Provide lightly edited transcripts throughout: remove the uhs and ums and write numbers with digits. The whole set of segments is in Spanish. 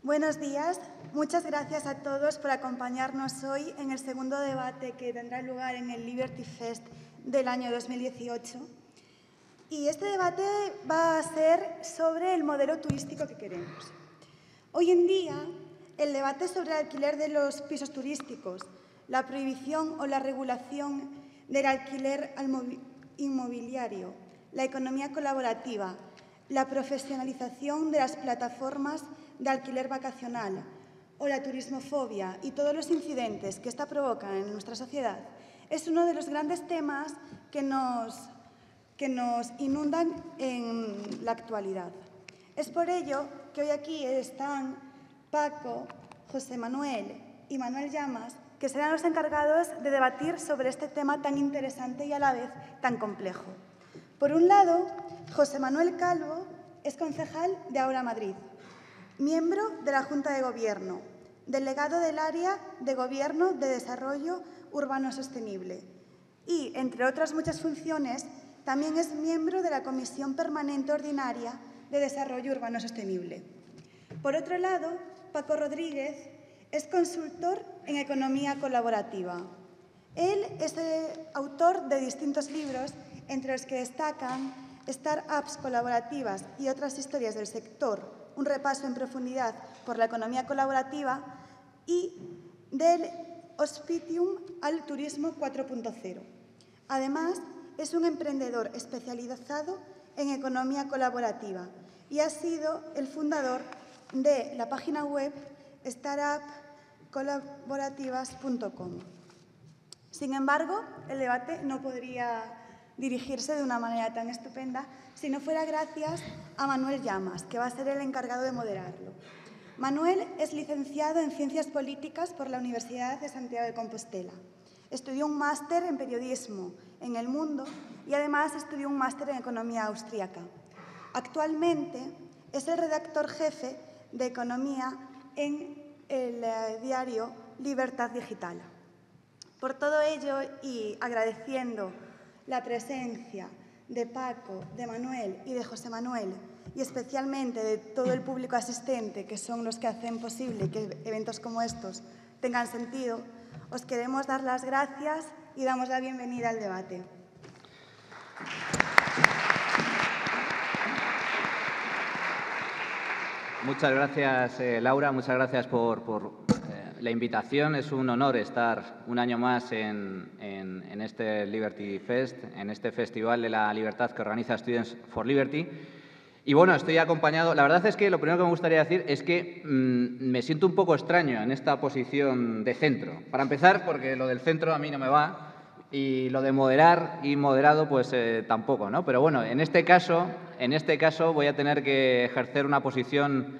Buenos días. Muchas gracias a todos por acompañarnos hoy en el segundo debate que tendrá lugar en el Liberty Fest del año 2018. Y este debate va a ser sobre el modelo turístico que queremos. Hoy en día, el debate sobre el alquiler de los pisos turísticos, la prohibición o la regulación del alquiler inmobiliario, la economía colaborativa, la profesionalización de las plataformas de alquiler vacacional o la turismofobia y todos los incidentes que esta provoca en nuestra sociedad es uno de los grandes temas que nos inundan en la actualidad. Es por ello que hoy aquí están Paco, José Manuel y Manuel Llamas, que serán los encargados de debatir sobre este tema tan interesante y a la vez tan complejo. Por un lado, José Manuel Calvo es concejal de Ahora Madrid, miembro de la Junta de Gobierno, delegado del Área de Gobierno de Desarrollo Urbano Sostenible y, entre otras muchas funciones, también es miembro de la Comisión Permanente Ordinaria de Desarrollo Urbano Sostenible. Por otro lado, Paco Rodríguez es consultor en economía colaborativa. Él es autor de distintos libros, entre los que destacan Startups colaborativas y otras historias del sector, un repaso en profundidad por la economía colaborativa, y del Hospitium al Turismo 4.0. Además, es un emprendedor especializado en economía colaborativa y ha sido el fundador de la página web startupcolaborativas.com. Sin embargo, el debate no podría dirigirse de una manera tan estupenda si no fuera gracias a Manuel Llamas, que va a ser el encargado de moderarlo. Manuel es licenciado en Ciencias Políticas por la Universidad de Santiago de Compostela. Estudió un máster en Periodismo en El Mundo y además estudió un máster en Economía austríaca. Actualmente es el redactor jefe de Economía en el diario Libertad Digital. Por todo ello, y agradeciendo la presencia de Paco, de Manuel y de José Manuel, y especialmente de todo el público asistente, que son los que hacen posible que eventos como estos tengan sentido, os queremos dar las gracias y damos la bienvenida al debate. Muchas gracias, Laura. Muchas gracias por la invitación. Es un honor estar un año más en este Liberty Fest, en este Festival de la Libertad que organiza Students for Liberty. Y bueno, estoy acompañado. La verdad es que lo primero que me gustaría decir es que me siento un poco extraño en esta posición de centro. Para empezar, porque lo del centro a mí no me va. Y lo de moderar y moderado, pues tampoco, ¿no? Pero bueno, en este caso voy a tener que ejercer una posición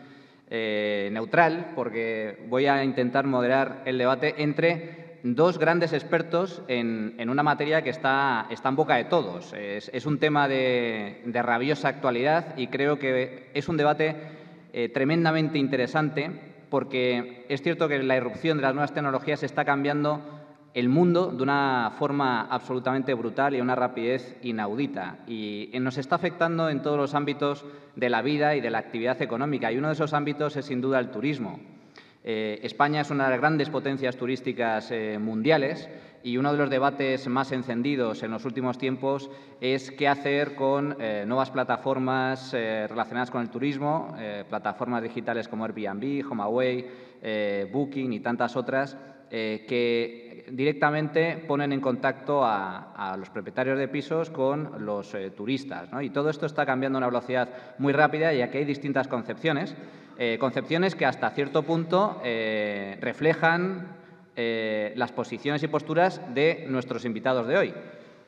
neutral, porque voy a intentar moderar el debate entre dos grandes expertos en una materia que está en boca de todos. Es un tema de rabiosa actualidad y creo que es un debate tremendamente interesante, porque es cierto que la irrupción de las nuevas tecnologías está cambiando el mundo de una forma absolutamente brutal y a una rapidez inaudita. Y nos está afectando en todos los ámbitos de la vida y de la actividad económica. Y uno de esos ámbitos es, sin duda, el turismo. España es una de las grandes potencias turísticas mundiales y uno de los debates más encendidos en los últimos tiempos es qué hacer con nuevas plataformas relacionadas con el turismo, plataformas digitales como Airbnb, HomeAway, Booking y tantas otras, que directamente ponen en contacto a los propietarios de pisos con los turistas, ¿no? Y todo esto está cambiando a una velocidad muy rápida y aquí hay distintas concepciones, concepciones que hasta cierto punto reflejan las posiciones y posturas de nuestros invitados de hoy.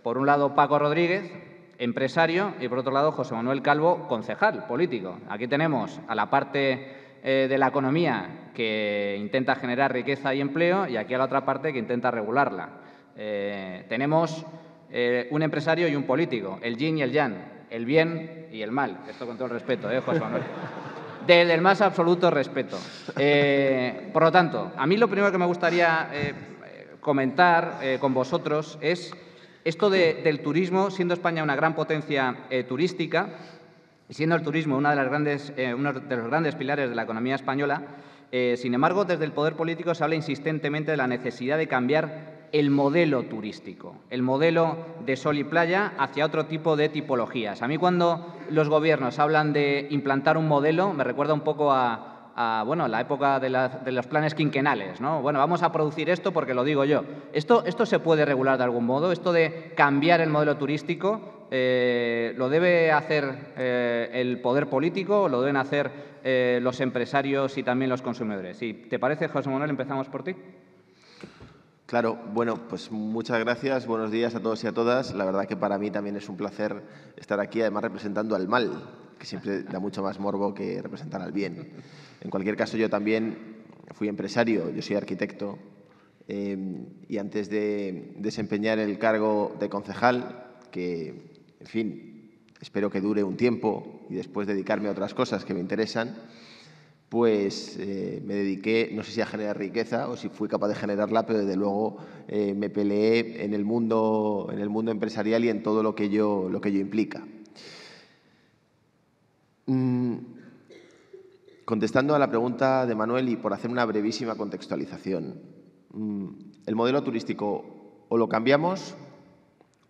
Por un lado, Paco Rodríguez, empresario, y por otro lado, José Manuel Calvo, concejal político. Aquí tenemos a la parte de la economía que intenta generar riqueza y empleo y aquí a la otra parte que intenta regularla. Tenemos un empresario y un político, el yin y el yang, el bien y el mal. Esto con todo el respeto, José Manuel. Desde el más absoluto respeto. Por lo tanto, a mí lo primero que me gustaría comentar con vosotros es esto del turismo, siendo España una gran potencia turística. siendo el turismo uno de los grandes pilares de la economía española. Sin embargo, desde el poder político se habla insistentemente de la necesidad de cambiar el modelo turístico, el modelo de sol y playa hacia otro tipo de tipologías. A mí, cuando los gobiernos hablan de implantar un modelo, me recuerda un poco a la época de los planes quinquenales, ¿no? Bueno, vamos a producir esto porque lo digo yo. ¿Esto se puede regular de algún modo? ¿Esto de cambiar el modelo turístico lo debe hacer el poder político o lo deben hacer los empresarios y también los consumidores? Si te parece, José Manuel, empezamos por ti. Claro, bueno, pues muchas gracias, buenos días a todos y a todas. La verdad que para mí también es un placer estar aquí, además representando al mal, que siempre da mucho más morbo que representar al bien. En cualquier caso, yo también fui empresario, yo soy arquitecto, y antes de desempeñar el cargo de concejal, que, en fin, espero que dure un tiempo y después dedicarme a otras cosas que me interesan, pues me dediqué, no sé si a generar riqueza o si fui capaz de generarla, pero desde luego me peleé en el mundo empresarial y en todo lo que ello implica. Contestando a la pregunta de Manuel y por hacer una brevísima contextualización, el modelo turístico o lo cambiamos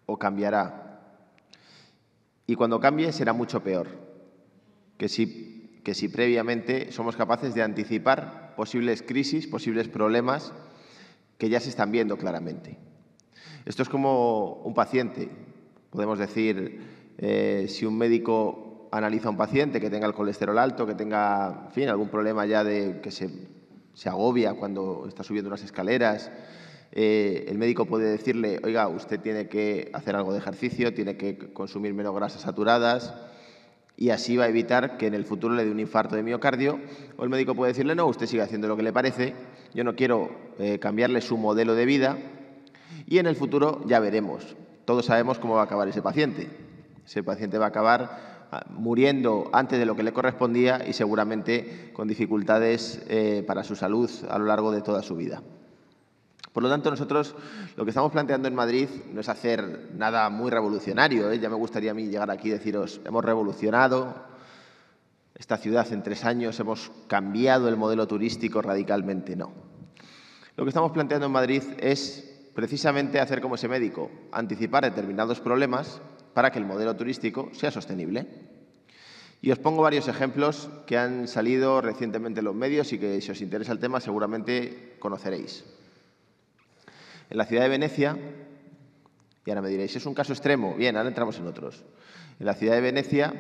o cambiará. Y cuando cambie será mucho peor que si previamente somos capaces de anticipar posibles crisis, posibles problemas que ya se están viendo claramente. Esto es como un paciente. Podemos decir, si un médico analiza a un paciente que tenga el colesterol alto, que tenga, en fin, algún problema ya de que se agobia cuando está subiendo unas escaleras, el médico puede decirle, oiga, usted tiene que hacer algo de ejercicio, tiene que consumir menos grasas saturadas, y así va a evitar que en el futuro le dé un infarto de miocardio. O el médico puede decirle, no, usted sigue haciendo lo que le parece, yo no quiero cambiarle su modelo de vida y en el futuro ya veremos. Todos sabemos cómo va a acabar ese paciente. Ese paciente va a acabar muriendo antes de lo que le correspondía y seguramente con dificultades para su salud a lo largo de toda su vida. Por lo tanto, nosotros lo que estamos planteando en Madrid no es hacer nada muy revolucionario, ¿eh? Ya me gustaría a mí llegar aquí y deciros, hemos revolucionado esta ciudad en 3 años, hemos cambiado el modelo turístico radicalmente, no. Lo que estamos planteando en Madrid es precisamente hacer como ese médico, anticipar determinados problemas para que el modelo turístico sea sostenible. Y os pongo varios ejemplos que han salido recientemente en los medios y que, si os interesa el tema, seguramente conoceréis. En la ciudad de Venecia, y ahora me diréis, ¿es un caso extremo? Bien, ahora entramos en otros. En la ciudad de Venecia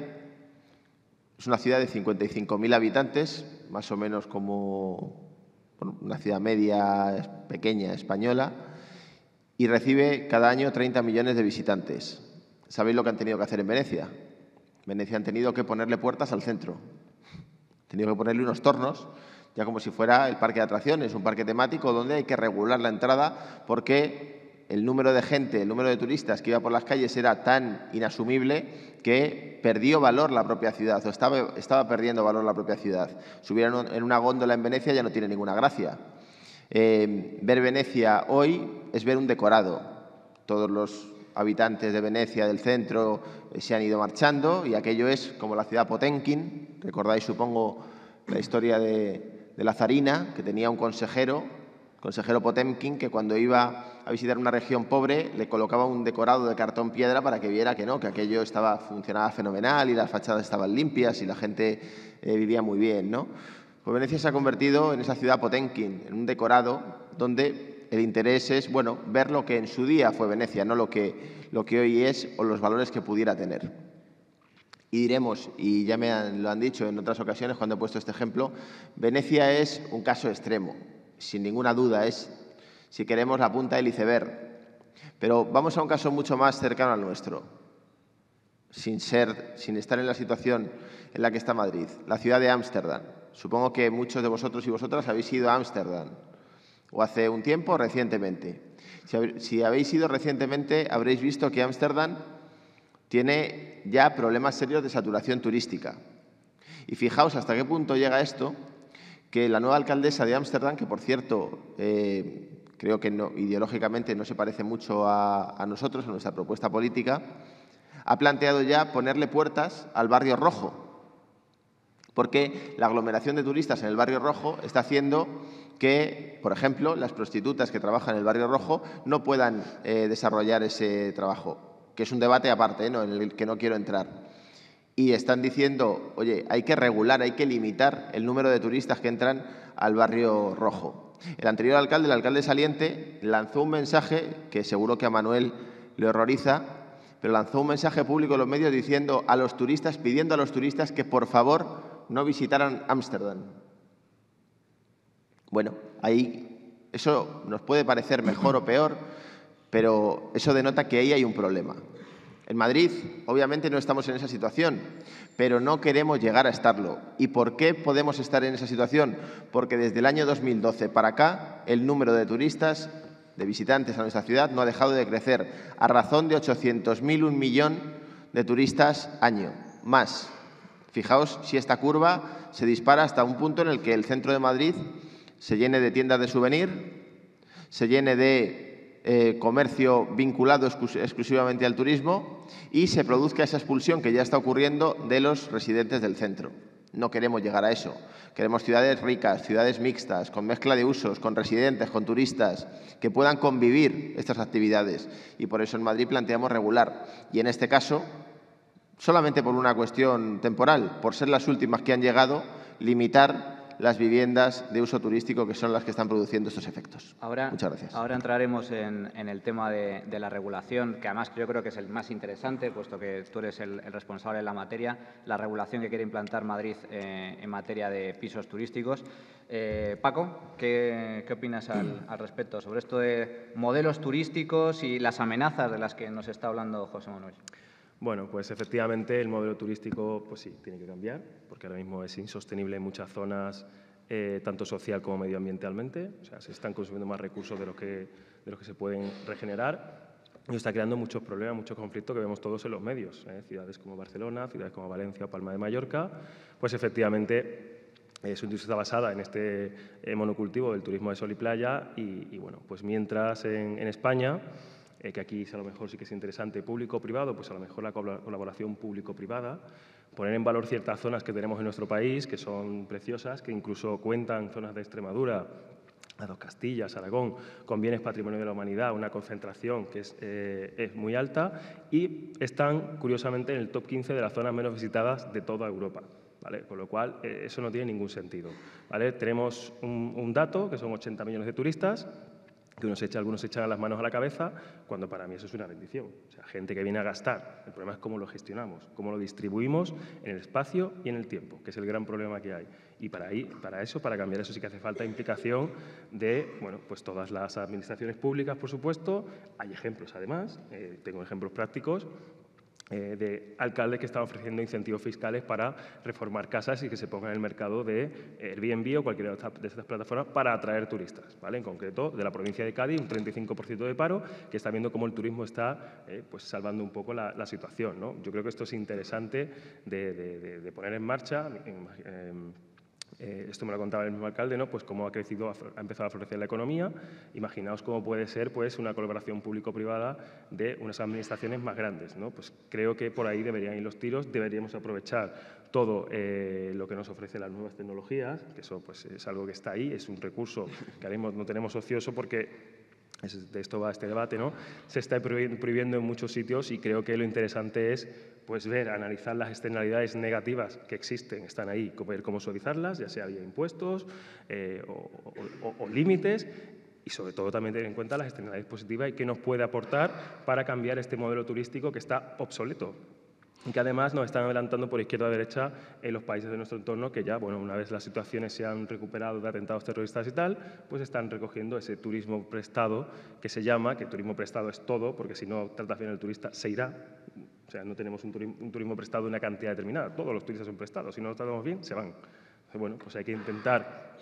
es una ciudad de 55.000 habitantes, más o menos como una ciudad media, pequeña, española, y recibe cada año 30 millones de visitantes. ¿Sabéis lo que han tenido que hacer en Venecia? En Venecia han tenido que ponerle puertas al centro. Han tenido que ponerle unos tornos, ya como si fuera el parque de atracciones, un parque temático donde hay que regular la entrada porque el número de gente, el número de turistas que iba por las calles era tan inasumible que perdió valor la propia ciudad, o estaba perdiendo valor la propia ciudad. Subir en una góndola en Venecia ya no tiene ninguna gracia. Ver Venecia hoy es ver un decorado. Todos los habitantes de Venecia, del centro, se han ido marchando y aquello es como la ciudad Potemkin. Recordáis, supongo, la historia de la zarina, que tenía un consejero Potemkin, que cuando iba a visitar una región pobre le colocaba un decorado de cartón piedra para que viera que no, que aquello funcionaba fenomenal y las fachadas estaban limpias y la gente vivía muy bien, ¿no? Pues Venecia se ha convertido en esa ciudad Potemkin, en un decorado donde el interés es, bueno, ver lo que en su día fue Venecia, no lo que hoy es o los valores que pudiera tener. Y diremos, y ya lo han dicho en otras ocasiones cuando he puesto este ejemplo, Venecia es un caso extremo, sin ninguna duda, es, si queremos, la punta del iceberg. Pero vamos a un caso mucho más cercano al nuestro, sin estar en la situación en la que está Madrid, la ciudad de Ámsterdam. Supongo que muchos de vosotros y vosotras habéis ido a Ámsterdam, o hace un tiempo o recientemente. Si habéis ido recientemente, habréis visto que Ámsterdam tiene ya problemas serios de saturación turística. Y fijaos hasta qué punto llega esto, que la nueva alcaldesa de Ámsterdam, que por cierto creo que ideológicamente no se parece mucho a nosotros, a nuestra propuesta política, ha planteado ya ponerle puertas al barrio rojo, porque la aglomeración de turistas en el barrio rojo está haciendo que, por ejemplo, las prostitutas que trabajan en el barrio rojo no puedan desarrollar ese trabajo, que es un debate aparte, ¿no?, en el que no quiero entrar. Y están diciendo, oye, hay que regular, hay que limitar el número de turistas que entran al barrio rojo. El anterior alcalde, el alcalde saliente, lanzó un mensaje que seguro que a Manuel le horroriza, pero lanzó un mensaje público en los medios diciendo a los turistas, pidiendo a los turistas que por favor no visitaran Ámsterdam. Bueno, ahí eso nos puede parecer mejor o peor, pero eso denota que ahí hay un problema. En Madrid, obviamente, no estamos en esa situación, pero no queremos llegar a estarlo. ¿Y por qué podemos estar en esa situación? Porque desde el año 2012 para acá, el número de turistas, de visitantes a nuestra ciudad, no ha dejado de crecer, a razón de 800.000, 1 millón de turistas año, más. Fijaos si esta curva se dispara hasta un punto en el que el centro de Madrid se llene de tiendas de souvenir, se llene de comercio vinculado exclusivamente al turismo y se produzca esa expulsión que ya está ocurriendo de los residentes del centro. No queremos llegar a eso. Queremos ciudades ricas, ciudades mixtas, con mezcla de usos, con residentes, con turistas, que puedan convivir estas actividades. Y por eso en Madrid planteamos regular. Y en este caso, solamente por una cuestión temporal, por ser las últimas que han llegado, limitar las viviendas de uso turístico, que son las que están produciendo estos efectos. Muchas gracias. Ahora entraremos en el tema de la regulación, que además yo creo que es el más interesante, puesto que tú eres el responsable de la materia, la regulación que quiere implantar Madrid en materia de pisos turísticos. Paco, ¿qué opinas al respecto sobre esto de modelos turísticos y las amenazas de las que nos está hablando José Manuel? Bueno, pues efectivamente el modelo turístico pues sí, tiene que cambiar, porque ahora mismo es insostenible en muchas zonas, tanto social como medioambientalmente. O sea, se están consumiendo más recursos de los que se pueden regenerar y está creando muchos problemas, muchos conflictos que vemos todos en los medios. Ciudades como Barcelona, ciudades como Valencia o Palma de Mallorca, pues efectivamente su industria está basada en este monocultivo del turismo de sol y playa y bueno, pues mientras en España, que aquí a lo mejor sí que es interesante público-privado, pues a lo mejor la colaboración público-privada, poner en valor ciertas zonas que tenemos en nuestro país, que son preciosas, que incluso cuentan zonas de Extremadura, a Dos Castillas, Aragón, con bienes patrimonio de la humanidad, una concentración que es muy alta y están, curiosamente, en el top 15 de las zonas menos visitadas de toda Europa. ¿Vale? Con lo cual, eso no tiene ningún sentido. ¿Vale? Tenemos un dato, que son 80 millones de turistas, que algunos se echan las manos a la cabeza, cuando para mí eso es una bendición. O sea, gente que viene a gastar. El problema es cómo lo gestionamos, cómo lo distribuimos en el espacio y en el tiempo, que es el gran problema que hay. Y para cambiar eso sí que hace falta implicación de, bueno, pues todas las administraciones públicas, por supuesto. Hay ejemplos, además, tengo ejemplos prácticos, de alcaldes que están ofreciendo incentivos fiscales para reformar casas y que se pongan en el mercado de Airbnb o cualquiera de estas plataformas para atraer turistas, ¿vale? En concreto, de la provincia de Cádiz, un 35% de paro, que está viendo cómo el turismo está pues salvando un poco la situación, ¿no? Yo creo que esto es interesante de poner en marcha. Esto me lo contaba el mismo alcalde, ¿no? Pues cómo ha empezado a florecer la economía. Imaginaos cómo puede ser, pues, una colaboración público-privada de unas administraciones más grandes, ¿no? Pues creo que por ahí deberían ir los tiros, deberíamos aprovechar todo lo que nos ofrecen las nuevas tecnologías, que eso pues es algo que está ahí, es un recurso que ahora mismo no tenemos ocioso porque de esto va este debate, ¿no? Se está prohibiendo en muchos sitios y creo que lo interesante es pues analizar las externalidades negativas que existen, están ahí, ver cómo suavizarlas, ya sea vía impuestos o límites, y sobre todo también tener en cuenta las externalidades positivas y qué nos puede aportar para cambiar este modelo turístico que está obsoleto. Y que además nos están adelantando por izquierda a derecha en los países de nuestro entorno que ya, bueno, una vez las situaciones se han recuperado de atentados terroristas y tal, pues están recogiendo ese turismo prestado que se llama, que el turismo prestado es todo, porque si no tratas bien al turista se irá. O sea, no tenemos un turismo prestado de una cantidad determinada, todos los turistas son prestados, si no los tratamos bien, se van. Entonces, bueno, pues hay que intentar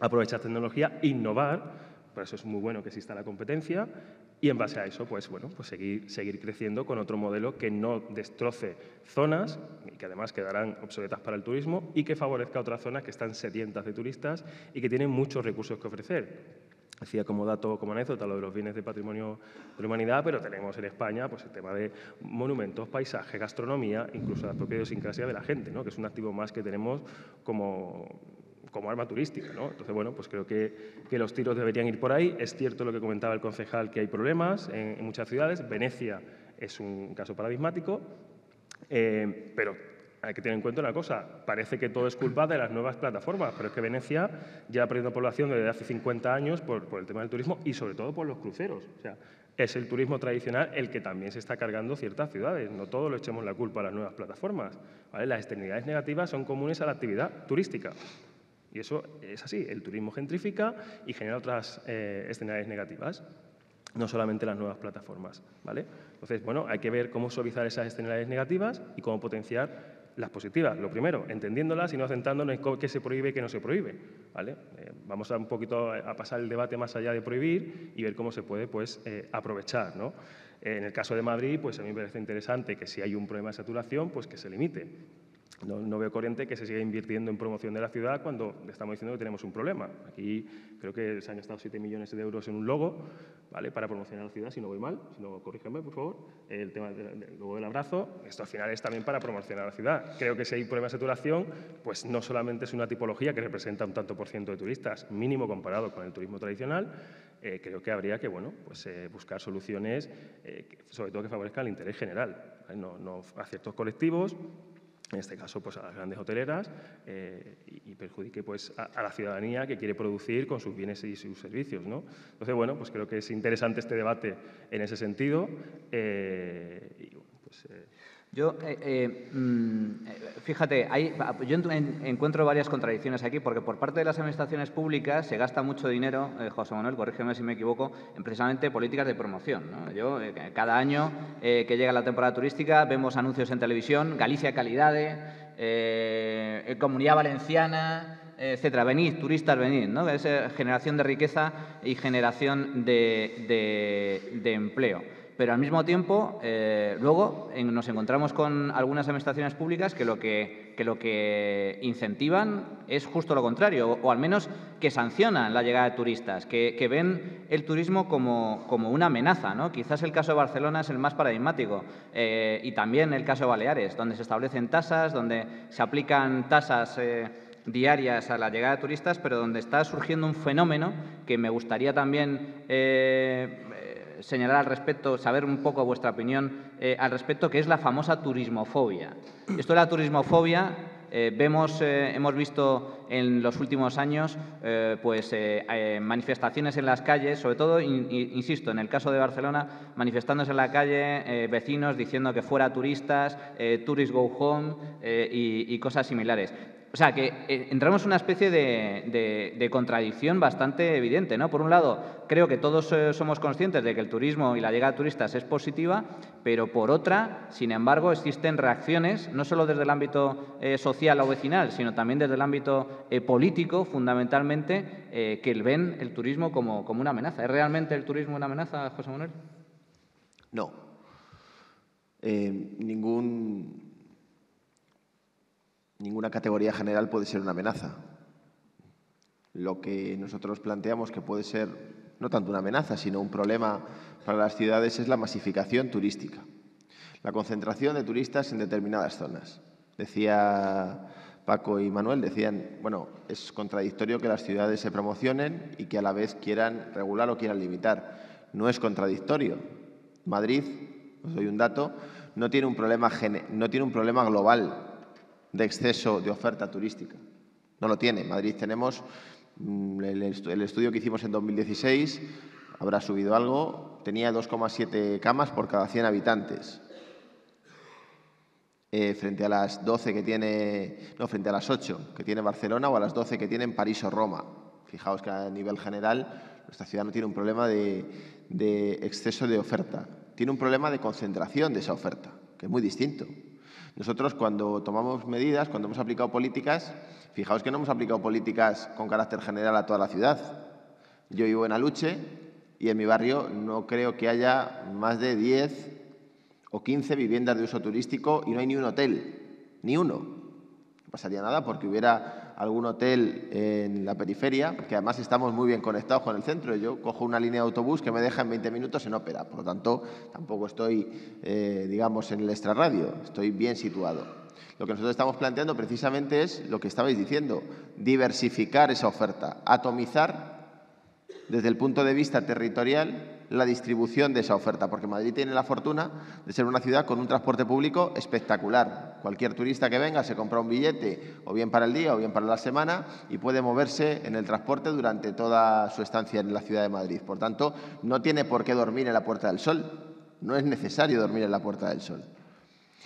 aprovechar tecnología, innovar. Por eso es muy bueno que exista la competencia y en base a eso, pues bueno, pues seguir creciendo con otro modelo que no destroce zonas y que además quedarán obsoletas para el turismo y que favorezca a otras zonas que están sedientas de turistas y que tienen muchos recursos que ofrecer. Decía como dato, como anécdota, lo de los bienes de patrimonio de la humanidad, pero tenemos en España pues, el tema de monumentos, paisaje, gastronomía, incluso la propia idiosincrasia de la gente, ¿no? Que es un activo más que tenemos como arma turística, ¿no? Entonces, bueno, pues creo que los tiros deberían ir por ahí. Es cierto lo que comentaba el concejal, que hay problemas en muchas ciudades. Venecia es un caso paradigmático, pero hay que tener en cuenta una cosa, parece que todo es culpa de las nuevas plataformas, pero es que Venecia ya ha perdido población desde hace 50 años por el tema del turismo y sobre todo por los cruceros. O sea, es el turismo tradicional el que también se está cargando ciertas ciudades. No todo lo echemos la culpa a las nuevas plataformas, ¿vale? Las externalidades negativas son comunes a la actividad turística. Y eso es así, el turismo gentrifica y genera otras externalidades negativas, no solamente las nuevas plataformas, ¿vale? Entonces, bueno, hay que ver cómo suavizar esas externalidades negativas y cómo potenciar las positivas. Lo primero, entendiéndolas y no centrándonos en qué se prohíbe y qué no se prohíbe, ¿vale? Vamos a un poquito a pasar el debate más allá de prohibir y ver cómo se puede, pues, aprovechar, ¿no? En el caso de Madrid, pues a mí me parece interesante que si hay un problema de saturación, pues que se limite. No veo coherente que se siga invirtiendo en promoción de la ciudad cuando estamos diciendo que tenemos un problema. Aquí creo que se han gastado 7 millones de euros en un logo, ¿vale?, para promocionar la ciudad, si no voy mal, si no, corrígeme, por favor, el tema del logo del abrazo. Esto al final es también para promocionar la ciudad. Creo que si hay problema de saturación, pues no solamente es una tipología que representa un tanto por ciento de turistas, mínimo comparado con el turismo tradicional, creo que habría que, bueno, pues, buscar soluciones, sobre todo que favorezcan el interés general, ¿vale? No a ciertos colectivos, en este caso pues a las grandes hoteleras, y perjudique pues a la ciudadanía que quiere producir con sus bienes y sus servicios, ¿no? Entonces, bueno, pues creo que es interesante este debate en ese sentido. Y, bueno, pues, Yo, fíjate, yo encuentro varias contradicciones aquí, porque por parte de las administraciones públicas se gasta mucho dinero, José Manuel, corrígeme si me equivoco, en precisamente políticas de promoción, ¿no? Yo, cada año que llega la temporada turística, vemos anuncios en televisión, Galicia Calidade, Comunidad Valenciana, etcétera. Venid, turistas, venid, ¿no? Es generación de riqueza y generación de empleo. Pero al mismo tiempo, luego nos encontramos con algunas administraciones públicas que lo que incentivan es justo lo contrario, o al menos que sancionan la llegada de turistas, que ven el turismo como una amenaza, ¿no? Quizás el caso de Barcelona es el más paradigmático, y también el caso de Baleares, donde se establecen tasas, donde se aplican tasas diarias a la llegada de turistas, pero donde está surgiendo un fenómeno que me gustaría también señalar al respecto, saber un poco vuestra opinión al respecto, que es la famosa turismofobia. Esto de la turismofobia, hemos visto en los últimos años manifestaciones en las calles, sobre todo, insisto, en el caso de Barcelona, manifestándose en la calle, vecinos diciendo que fuera turistas, tourists go home y cosas similares. O sea, que entramos en una especie de contradicción bastante evidente, ¿no? Por un lado, creo que todos somos conscientes de que el turismo y la llegada de turistas es positiva, pero por otra, sin embargo, existen reacciones, no solo desde el ámbito social o vecinal, sino también desde el ámbito político, fundamentalmente, que ven el turismo como una amenaza. ¿Es realmente el turismo una amenaza, José Manuel? No. Ninguna categoría general puede ser una amenaza. Lo que nosotros planteamos que puede ser no tanto una amenaza, sino un problema para las ciudades es la masificación turística, la concentración de turistas en determinadas zonas. Decía Paco y Manuel, decían, bueno, es contradictorio que las ciudades se promocionen y que a la vez quieran regular o quieran limitar. No es contradictorio. Madrid, os doy un dato, no tiene un problema global de exceso de oferta turística. No lo tiene. En Madrid tenemos el estudio que hicimos en 2016, habrá subido algo, tenía 2,7 camas por cada 100 habitantes. Frente a las 12 que tiene, no, frente a las 8 que tiene Barcelona o a las 12 que tiene en París o Roma. Fijaos que a nivel general nuestra ciudad no tiene un problema de exceso de oferta, tiene un problema de concentración de esa oferta, que es muy distinto. Nosotros, cuando tomamos medidas, cuando hemos aplicado políticas, fijaos que no hemos aplicado políticas con carácter general a toda la ciudad. Yo vivo en Aluche y en mi barrio no creo que haya más de 10 o 15 viviendas de uso turístico y no hay ni un hotel, ni uno. No pasaría nada porque hubiera algún hotel en la periferia, que además estamos muy bien conectados con el centro. Yo cojo una línea de autobús que me deja en 20 minutos en Ópera. Por lo tanto, tampoco estoy, digamos, en el extrarradio. Estoy bien situado. Lo que nosotros estamos planteando precisamente es lo que estabais diciendo, diversificar esa oferta, atomizar desde el punto de vista territorial la distribución de esa oferta, porque Madrid tiene la fortuna de ser una ciudad con un transporte público espectacular. Cualquier turista que venga se compra un billete, o bien para el día o bien para la semana, y puede moverse en el transporte durante toda su estancia en la ciudad de Madrid. Por tanto, no tiene por qué dormir en la Puerta del Sol. No es necesario dormir en la Puerta del Sol.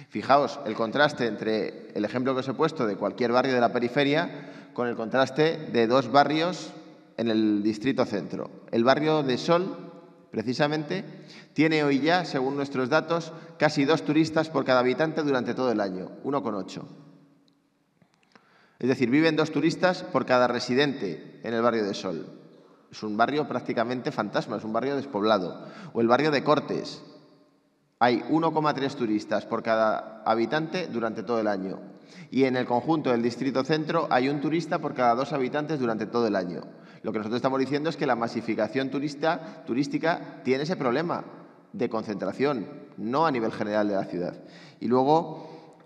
Fijaos el contraste entre el ejemplo que os he puesto de cualquier barrio de la periferia con el contraste de dos barrios en el distrito centro. El barrio de Sol, precisamente, tiene hoy ya, según nuestros datos, casi 2 turistas por cada habitante durante todo el año, 1,8. Es decir, viven 2 turistas por cada residente en el barrio de Sol. Es un barrio prácticamente fantasma, es un barrio despoblado. O el barrio de Cortes. Hay 1,3 turistas por cada habitante durante todo el año. Y en el conjunto del distrito centro hay 1 turista por cada 2 habitantes durante todo el año. Lo que nosotros estamos diciendo es que la masificación turística tiene ese problema de concentración, no a nivel general de la ciudad. Y luego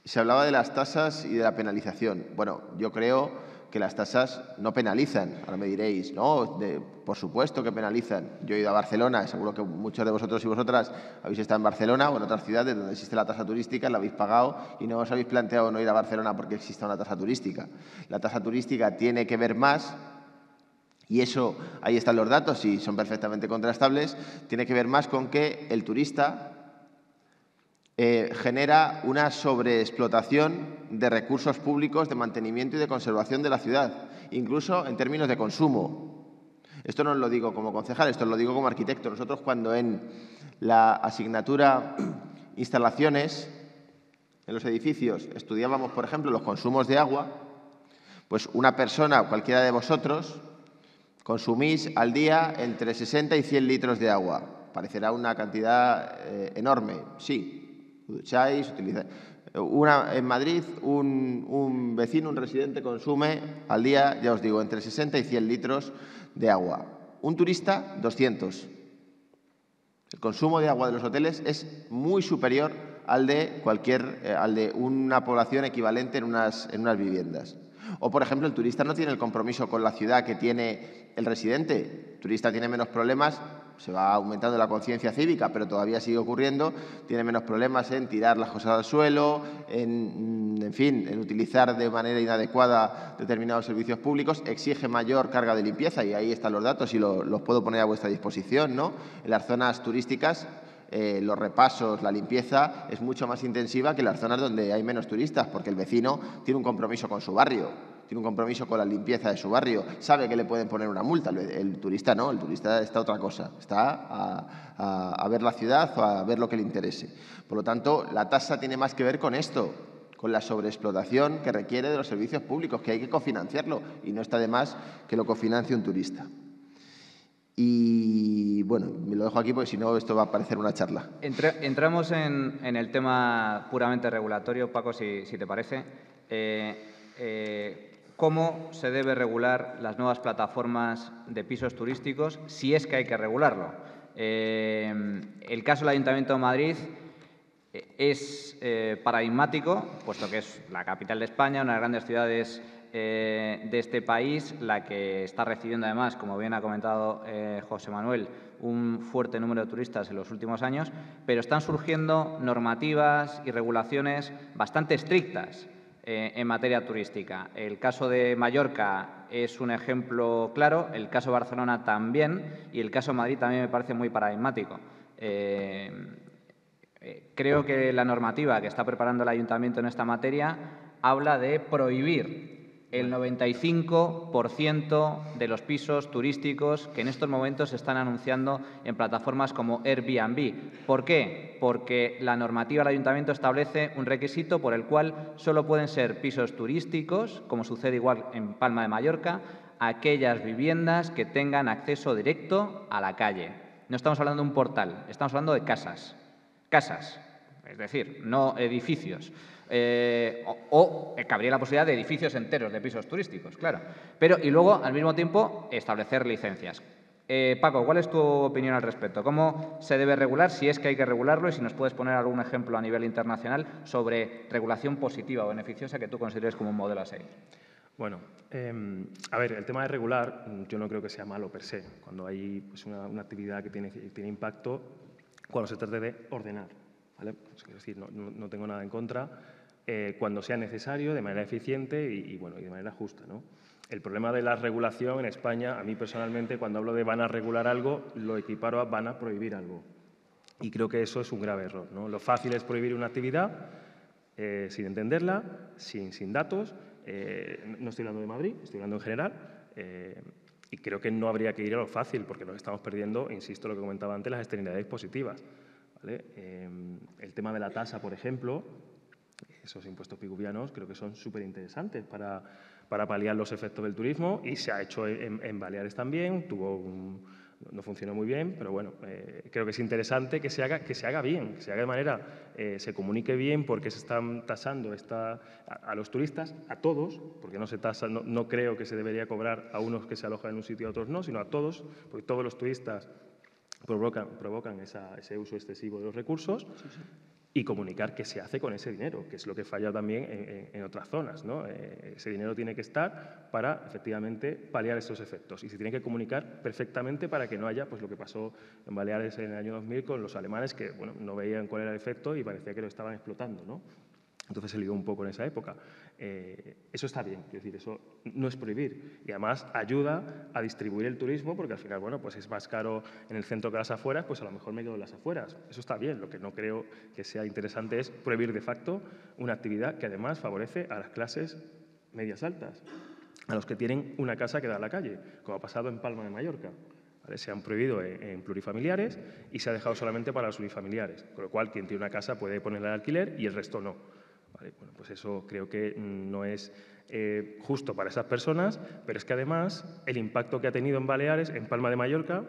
se hablaba de las tasas y de la penalización. Bueno, yo creo que las tasas no penalizan. Ahora me diréis, no, por supuesto que penalizan. Yo he ido a Barcelona, seguro que muchos de vosotros y vosotras habéis estado en Barcelona o en otras ciudades donde existe la tasa turística, la habéis pagado y no os habéis planteado no ir a Barcelona porque exista una tasa turística. La tasa turística tiene que ver más, y eso, ahí están los datos y son perfectamente contrastables, tiene que ver más con que el turista genera una sobreexplotación de recursos públicos de mantenimiento y de conservación de la ciudad, incluso en términos de consumo. Esto no os lo digo como concejal, esto os lo digo como arquitecto. Nosotros cuando en la asignatura instalaciones en los edificios estudiábamos, por ejemplo, los consumos de agua, pues una persona, cualquiera de vosotros, consumís al día entre 60 y 100 litros de agua. Parecerá una cantidad enorme, sí. Ducháis, utilizáis. En Madrid, un vecino, un residente, consume al día, ya os digo, entre 60 y 100 litros de agua. Un turista, 200. El consumo de agua de los hoteles es muy superior al de una población equivalente en unas viviendas. O, por ejemplo, el turista no tiene el compromiso con la ciudad que tiene el residente. El turista tiene menos problemas, se va aumentando la conciencia cívica, pero todavía sigue ocurriendo, tiene menos problemas en tirar las cosas al suelo, en fin, en utilizar de manera inadecuada determinados servicios públicos, exige mayor carga de limpieza, y ahí están los datos y los puedo poner a vuestra disposición, ¿no? En las zonas turísticas, los repasos, la limpieza es mucho más intensiva que en las zonas donde hay menos turistas, porque el vecino tiene un compromiso con su barrio, tiene un compromiso con la limpieza de su barrio, sabe que le pueden poner una multa. El turista no, el turista está a otra cosa, está a ver la ciudad o a ver lo que le interese. Por lo tanto, la tasa tiene más que ver con esto, con la sobreexplotación que requiere de los servicios públicos, que hay que cofinanciarlo, y no está de más que lo cofinancie un turista. Y bueno, me lo dejo aquí porque si no esto va a parecer una charla. Entramos en el tema puramente regulatorio, Paco, si te parece. ¿Cómo se debe regular las nuevas plataformas de pisos turísticos, si es que hay que regularlo? El caso del Ayuntamiento de Madrid es paradigmático, puesto que es la capital de España, una de las grandes ciudades de este país, la que está recibiendo además, como bien ha comentado José Manuel, un fuerte número de turistas en los últimos años, pero están surgiendo normativas y regulaciones bastante estrictas en materia turística. El caso de Mallorca es un ejemplo claro, el caso de Barcelona también, y el caso de Madrid también me parece muy paradigmático. Creo que la normativa que está preparando el Ayuntamiento en esta materia habla de prohibir el 95% de los pisos turísticos que en estos momentos se están anunciando en plataformas como Airbnb. ¿Por qué? Porque la normativa del Ayuntamiento establece un requisito por el cual solo pueden ser pisos turísticos, como sucede igual en Palma de Mallorca, aquellas viviendas que tengan acceso directo a la calle. No estamos hablando de un portal, estamos hablando de casas. Casas, es decir, no edificios. cabría la posibilidad de edificios enteros de pisos turísticos, claro. Y luego, al mismo tiempo, establecer licencias. Paco, ¿cuál es tu opinión al respecto? ¿Cómo se debe regular, si es que hay que regularlo, y si nos puedes poner algún ejemplo a nivel internacional sobre regulación positiva o beneficiosa que tú consideres como un modelo a seguir? Bueno, a ver, el tema de regular yo no creo que sea malo per se. Cuando hay pues, una actividad que tiene impacto, cuando se trate de ordenar, ¿vale? Es decir, no tengo nada en contra, cuando sea necesario, de manera eficiente y de manera justa, ¿no? El problema de la regulación en España, a mí personalmente, cuando hablo de van a regular algo, lo equiparo a van a prohibir algo. Y creo que eso es un grave error, ¿no? Lo fácil es prohibir una actividad sin entenderla, sin datos. No estoy hablando de Madrid, estoy hablando en general. Y creo que no habría que ir a lo fácil, porque nos estamos perdiendo, insisto, lo que comentaba antes, las externalidades positivas, ¿vale? El tema de la tasa, por ejemplo, esos impuestos piguvianos creo que son súper interesantes para paliar los efectos del turismo, y se ha hecho en Baleares también, no funcionó muy bien, pero bueno, creo que es interesante que se haga bien, que se haga de manera, se comunique bien, porque se están tasando a los turistas, a todos, porque no se tasa, no creo que se debería cobrar a unos que se alojan en un sitio y a otros no, sino a todos, porque todos los turistas provocan ese uso excesivo de los recursos. Sí. Y comunicar qué se hace con ese dinero, que es lo que falla también en otras zonas, ¿no? Ese dinero tiene que estar para, efectivamente, paliar esos efectos. Y se tiene que comunicar perfectamente para que no haya pues, lo que pasó en Baleares en el año 2000 con los alemanes, que bueno, no veían cuál era el efecto y parecía que lo estaban explotando, ¿no? Entonces se lió un poco en esa época. Eso está bien, es decir, eso no es prohibir. Y además ayuda a distribuir el turismo, porque al final, bueno, pues es más caro en el centro que las afueras, pues a lo mejor me quedo en las afueras. Eso está bien. Lo que no creo que sea interesante es prohibir de facto una actividad que además favorece a las clases medias altas, a los que tienen una casa que da a la calle, como ha pasado en Palma de Mallorca. ¿Vale? Se han prohibido en plurifamiliares y se ha dejado solamente para los unifamiliares, con lo cual quien tiene una casa puede ponerla al alquiler y el resto no. Vale, bueno, pues eso creo que no es justo para esas personas, pero es que además el impacto que ha tenido en Baleares, en Palma de Mallorca,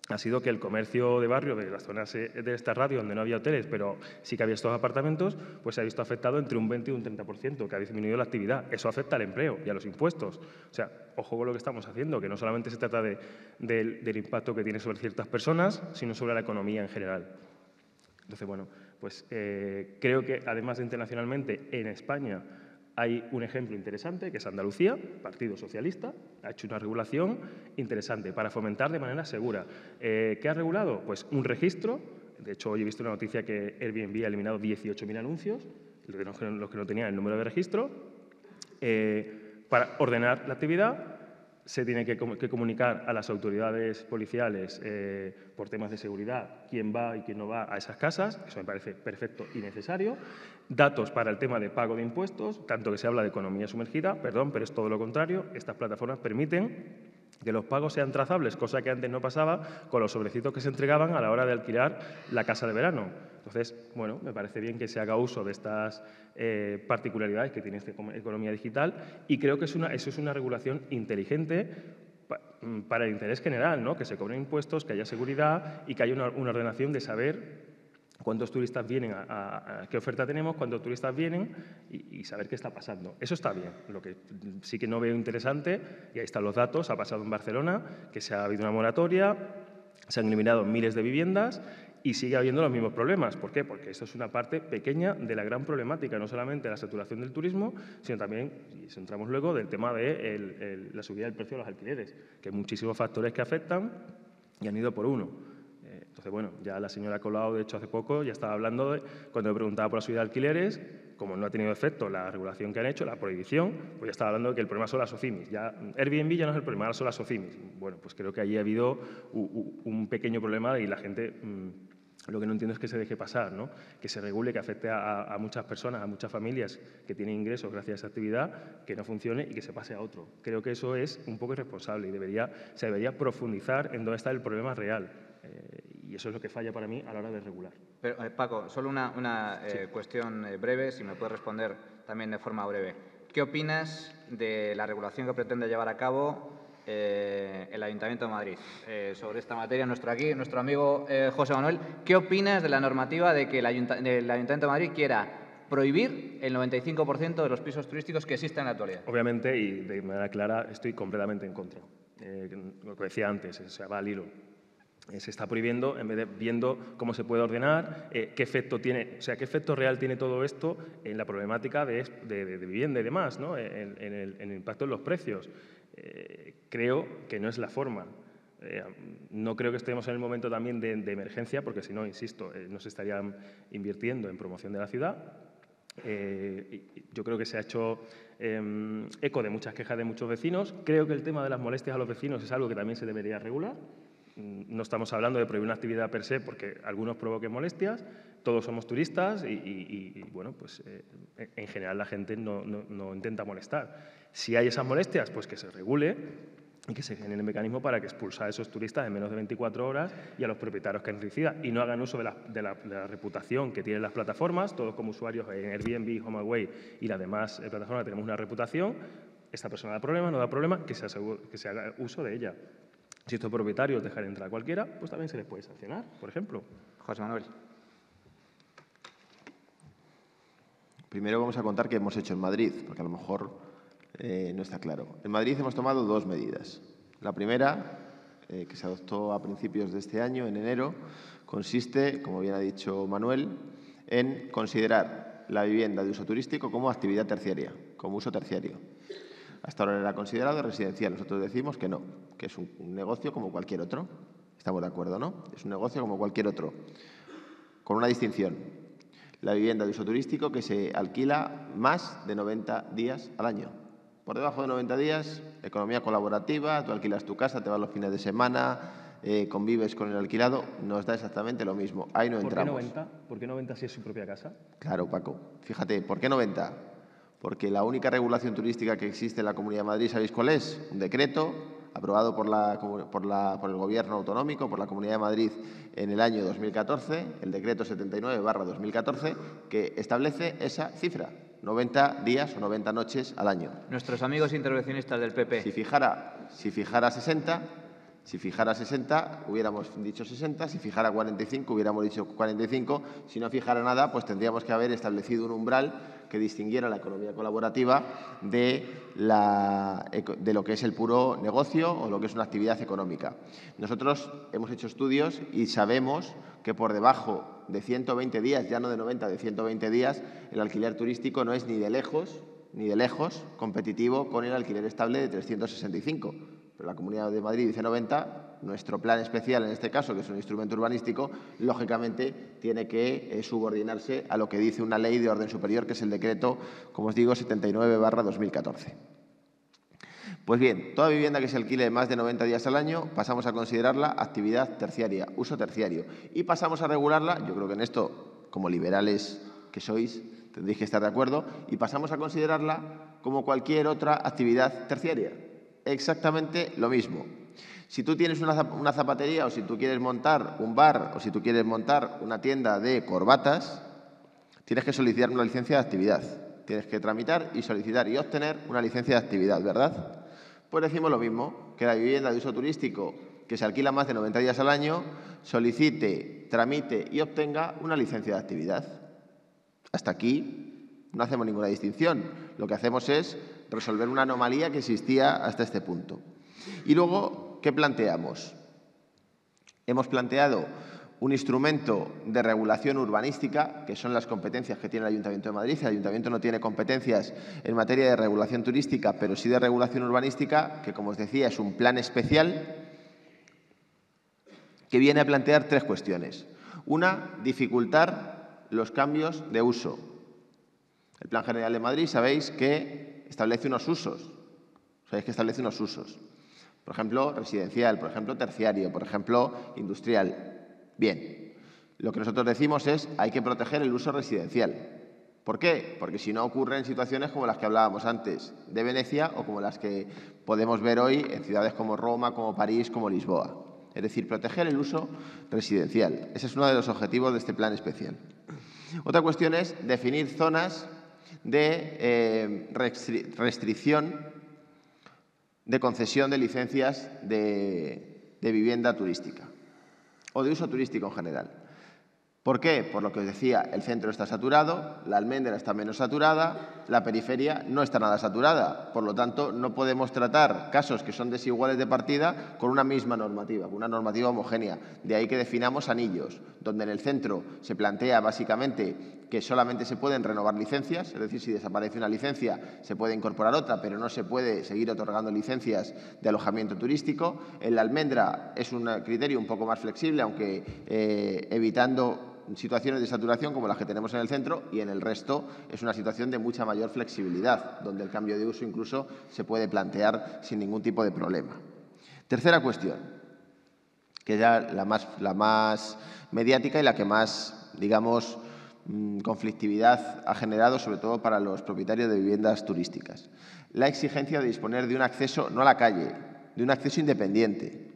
ha sido que el comercio de barrio de las zonas de esta radio, donde no había hoteles, pero sí que había estos apartamentos, pues se ha visto afectado entre un 20 y un 30%, que ha disminuido la actividad. Eso afecta al empleo y a los impuestos. O sea, ojo con lo que estamos haciendo, que no solamente se trata del impacto que tiene sobre ciertas personas, sino sobre la economía en general. Entonces, bueno, pues creo que además internacionalmente en España hay un ejemplo interesante, que es Andalucía, Partido Socialista, ha hecho una regulación interesante para fomentar de manera segura. ¿Qué ha regulado? Pues un registro. De hecho, hoy he visto una noticia que Airbnb ha eliminado 18.000 anuncios, los que no tenían el número de registro, para ordenar la actividad. Se tiene que comunicar a las autoridades policiales por temas de seguridad quién va y quién no va a esas casas. Eso me parece perfecto y necesario. Datos para el tema de pago de impuestos, tanto que se habla de economía sumergida, perdón, pero es todo lo contrario. Estas plataformas permiten que los pagos sean trazables, cosa que antes no pasaba con los sobrecitos que se entregaban a la hora de alquilar la casa de verano. Entonces, bueno, me parece bien que se haga uso de estas particularidades que tiene esta economía digital, y creo que eso es una regulación inteligente para el interés general, ¿no? Que se cobren impuestos, que haya seguridad y que haya una ordenación de saber cuántos turistas vienen, qué oferta tenemos, cuántos turistas vienen y saber qué está pasando. Eso está bien. Lo que sí que no veo interesante, y ahí están los datos, ha pasado en Barcelona, que ha habido una moratoria, se han eliminado miles de viviendas y sigue habiendo los mismos problemas. ¿Por qué? Porque esto es una parte pequeña de la gran problemática, no solamente de la saturación del turismo, sino también, y eso entramos luego, del tema de la subida del precio de los alquileres, que hay muchísimos factores que afectan y han ido por uno. Entonces, bueno, ya la señora Colau, de hecho, hace poco ya estaba hablando, cuando me preguntaba por la subida de alquileres, como no ha tenido efecto la regulación que han hecho, la prohibición, pues ya estaba hablando de que el problema son las SOCIMIs. Ya Airbnb ya no es el problema, ahora son las SOCIMIs. Bueno, pues creo que allí ha habido un pequeño problema y la gente... Lo que no entiendo es que se deje pasar, ¿no? Que se regule, que afecte a muchas personas, a muchas familias que tienen ingresos gracias a esa actividad, que no funcione y que se pase a otro. Creo que eso es un poco irresponsable y se debería profundizar en dónde está el problema real. Y eso es lo que falla para mí a la hora de regular. Pero, Paco, solo una cuestión breve, si me puedes responder también de forma breve. ¿Qué opinas de la regulación que pretende llevar a cabo el Ayuntamiento de Madrid sobre esta materia? Nuestro amigo José Manuel, ¿qué opinas de la normativa de que el Ayuntamiento de Madrid quiera prohibir el 95% de los pisos turísticos que existen en la actualidad. Obviamente, y de manera clara, estoy completamente en contra. Lo que decía antes, se va al hilo. Se está prohibiendo en vez de viendo cómo se puede ordenar, qué efecto tiene, o sea, qué efecto real tiene todo esto en la problemática de vivienda y demás, ¿no? en el impacto en los precios. Creo que no es la forma. No creo que estemos en el momento también de emergencia, porque si no, insisto, no se estarían invirtiendo en promoción de la ciudad. Yo creo que se ha hecho eco de muchas quejas de muchos vecinos. Creo que el tema de las molestias a los vecinos es algo que también se debería regular. No estamos hablando de prohibir una actividad per se porque algunos provoquen molestias, todos somos turistas y bueno, pues en general la gente no intenta molestar. Si hay esas molestias, pues que se regule y que se genere un mecanismo para que expulsar a esos turistas en menos de 24 horas y a los propietarios que necesitan y no hagan uso de la reputación que tienen las plataformas. Todos como usuarios en Airbnb, HomeAway y las demás plataformas tenemos una reputación. Esta persona da problema, no da problema, que se haga uso de ella. Si estos propietarios dejan entrar a cualquiera, pues también se les puede sancionar, por ejemplo. José Manuel. Primero vamos a contar qué hemos hecho en Madrid, porque a lo mejor no está claro. En Madrid hemos tomado dos medidas. La primera, que se adoptó a principios de este año, en enero, consiste, como bien ha dicho Manuel, en considerar la vivienda de uso turístico como actividad terciaria, como uso terciario. Hasta ahora era considerado residencial. Nosotros decimos que no, que es un negocio como cualquier otro. Estamos de acuerdo, ¿no? Es un negocio como cualquier otro, con una distinción. La vivienda de uso turístico que se alquila más de 90 días al año. Por debajo de 90 días, economía colaborativa, tú alquilas tu casa, te vas los fines de semana, convives con el alquilado, nos da exactamente lo mismo. Ahí no entramos. ¿Por qué 90? ¿Por qué 90 si es su propia casa? Claro, Paco. Fíjate, ¿por qué 90? Porque la única regulación turística que existe en la Comunidad de Madrid, ¿sabéis cuál es? Un decreto aprobado por el Gobierno autonómico, por la Comunidad de Madrid en el año 2014, el decreto 79/2014, que establece esa cifra, 90 días o 90 noches al año. Nuestros amigos intervencionistas del PP. Si fijara 60, hubiéramos dicho 60, si fijara 45, hubiéramos dicho 45, si no fijara nada, pues tendríamos que haber establecido un umbral que distinguiera la economía colaborativa de lo que es el puro negocio o lo que es una actividad económica. Nosotros hemos hecho estudios y sabemos que por debajo de 120 días, ya no de 90, de 120 días, el alquiler turístico no es ni de lejos competitivo con el alquiler estable de 365. Pero la Comunidad de Madrid dice 90, nuestro plan especial en este caso, que es un instrumento urbanístico, lógicamente tiene que subordinarse a lo que dice una ley de orden superior, que es el decreto, como os digo, 79/2014. Pues bien, toda vivienda que se alquile más de 90 días al año pasamos a considerarla actividad terciaria, uso terciario. Y pasamos a regularla, yo creo que en esto, como liberales que sois, tendréis que estar de acuerdo, y pasamos a considerarla como cualquier otra actividad terciaria. Exactamente lo mismo. Si tú tienes una zapatería o si tú quieres montar un bar o si tú quieres montar una tienda de corbatas, tienes que solicitar una licencia de actividad. Tienes que tramitar y solicitar y obtener una licencia de actividad, ¿verdad? Pues decimos lo mismo, que la vivienda de uso turístico que se alquila más de 90 días al año solicite, tramite y obtenga una licencia de actividad. Hasta aquí no hacemos ninguna distinción. Lo que hacemos es resolver una anomalía que existía hasta este punto. Y luego, ¿qué planteamos? Hemos planteado un instrumento de regulación urbanística, que son las competencias que tiene el Ayuntamiento de Madrid. El Ayuntamiento no tiene competencias en materia de regulación turística, pero sí de regulación urbanística, que, como os decía, es un plan especial que viene a plantear tres cuestiones. Una, dificultar los cambios de uso. El Plan General de Madrid, sabéis que establece unos usos. Por ejemplo, residencial, por ejemplo, terciario, por ejemplo, industrial. Bien, lo que nosotros decimos es hay que proteger el uso residencial. ¿Por qué? Porque si no ocurren situaciones como las que hablábamos antes de Venecia o como las que podemos ver hoy en ciudades como Roma, como París, como Lisboa. Es decir, proteger el uso residencial. Ese es uno de los objetivos de este plan especial. Otra cuestión es definir zonas de restricción de concesión de licencias de vivienda turística o de uso turístico en general. ¿Por qué? Por lo que os decía, el centro está saturado, la almendra está menos saturada, la periferia no está nada saturada. Por lo tanto, no podemos tratar casos que son desiguales de partida con una misma normativa, con una normativa homogénea. De ahí que definamos anillos, donde en el centro se plantea básicamente que solamente se pueden renovar licencias, es decir, si desaparece una licencia se puede incorporar otra, pero no se puede seguir otorgando licencias de alojamiento turístico. En la almendra es un criterio un poco más flexible, aunque evitando situaciones de saturación como las que tenemos en el centro, y en el resto es una situación de mucha mayor flexibilidad, donde el cambio de uso incluso se puede plantear sin ningún tipo de problema. Tercera cuestión, que es ya la más mediática y la que más, digamos, conflictividad ha generado, sobre todo para los propietarios de viviendas turísticas. La exigencia de disponer de un acceso, no a la calle, de un acceso independiente.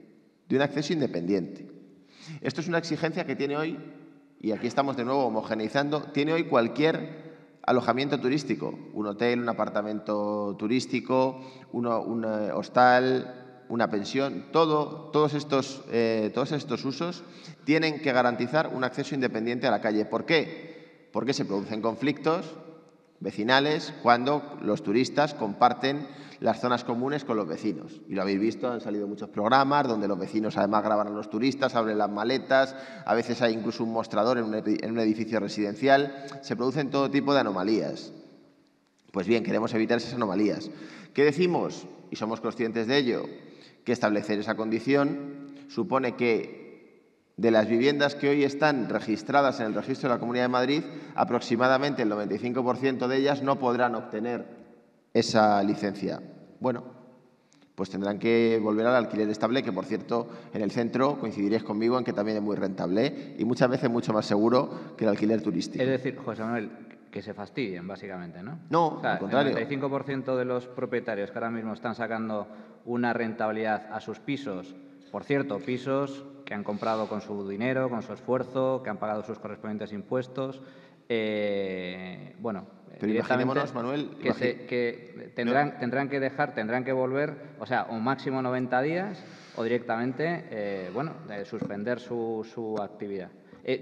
De un acceso independiente. Esto es una exigencia que tiene hoy, y aquí estamos de nuevo homogeneizando, tiene hoy cualquier alojamiento turístico, un hotel, un apartamento turístico, un hostal, una pensión, todos estos usos tienen que garantizar un acceso independiente a la calle. ¿Por qué? Porque se producen conflictos vecinales cuando los turistas comparten las zonas comunes con los vecinos. Y lo habéis visto, han salido muchos programas donde los vecinos además graban a los turistas, abren las maletas, a veces hay incluso un mostrador en un edificio residencial. Se producen todo tipo de anomalías. Pues bien, queremos evitar esas anomalías. ¿Qué decimos? Y somos conscientes de ello, que establecer esa condición supone que de las viviendas que hoy están registradas en el registro de la Comunidad de Madrid, aproximadamente el 95% de ellas no podrán obtener esa licencia. Bueno, pues tendrán que volver al alquiler estable, que por cierto en el centro coincidiréis conmigo en que también es muy rentable, ¿eh? Y muchas veces mucho más seguro que el alquiler turístico. Es decir, José Manuel, que se fastidien básicamente, ¿no? No, o sea, al contrario. El 95% de los propietarios que ahora mismo están sacando una rentabilidad a sus pisos, por cierto, pisos que han comprado con su dinero, con su esfuerzo, que han pagado sus correspondientes impuestos, bueno, pero imaginémonos, Manuel, que tendrán que dejar, tendrán que volver, o sea, un máximo 90 días o directamente, bueno, suspender su actividad.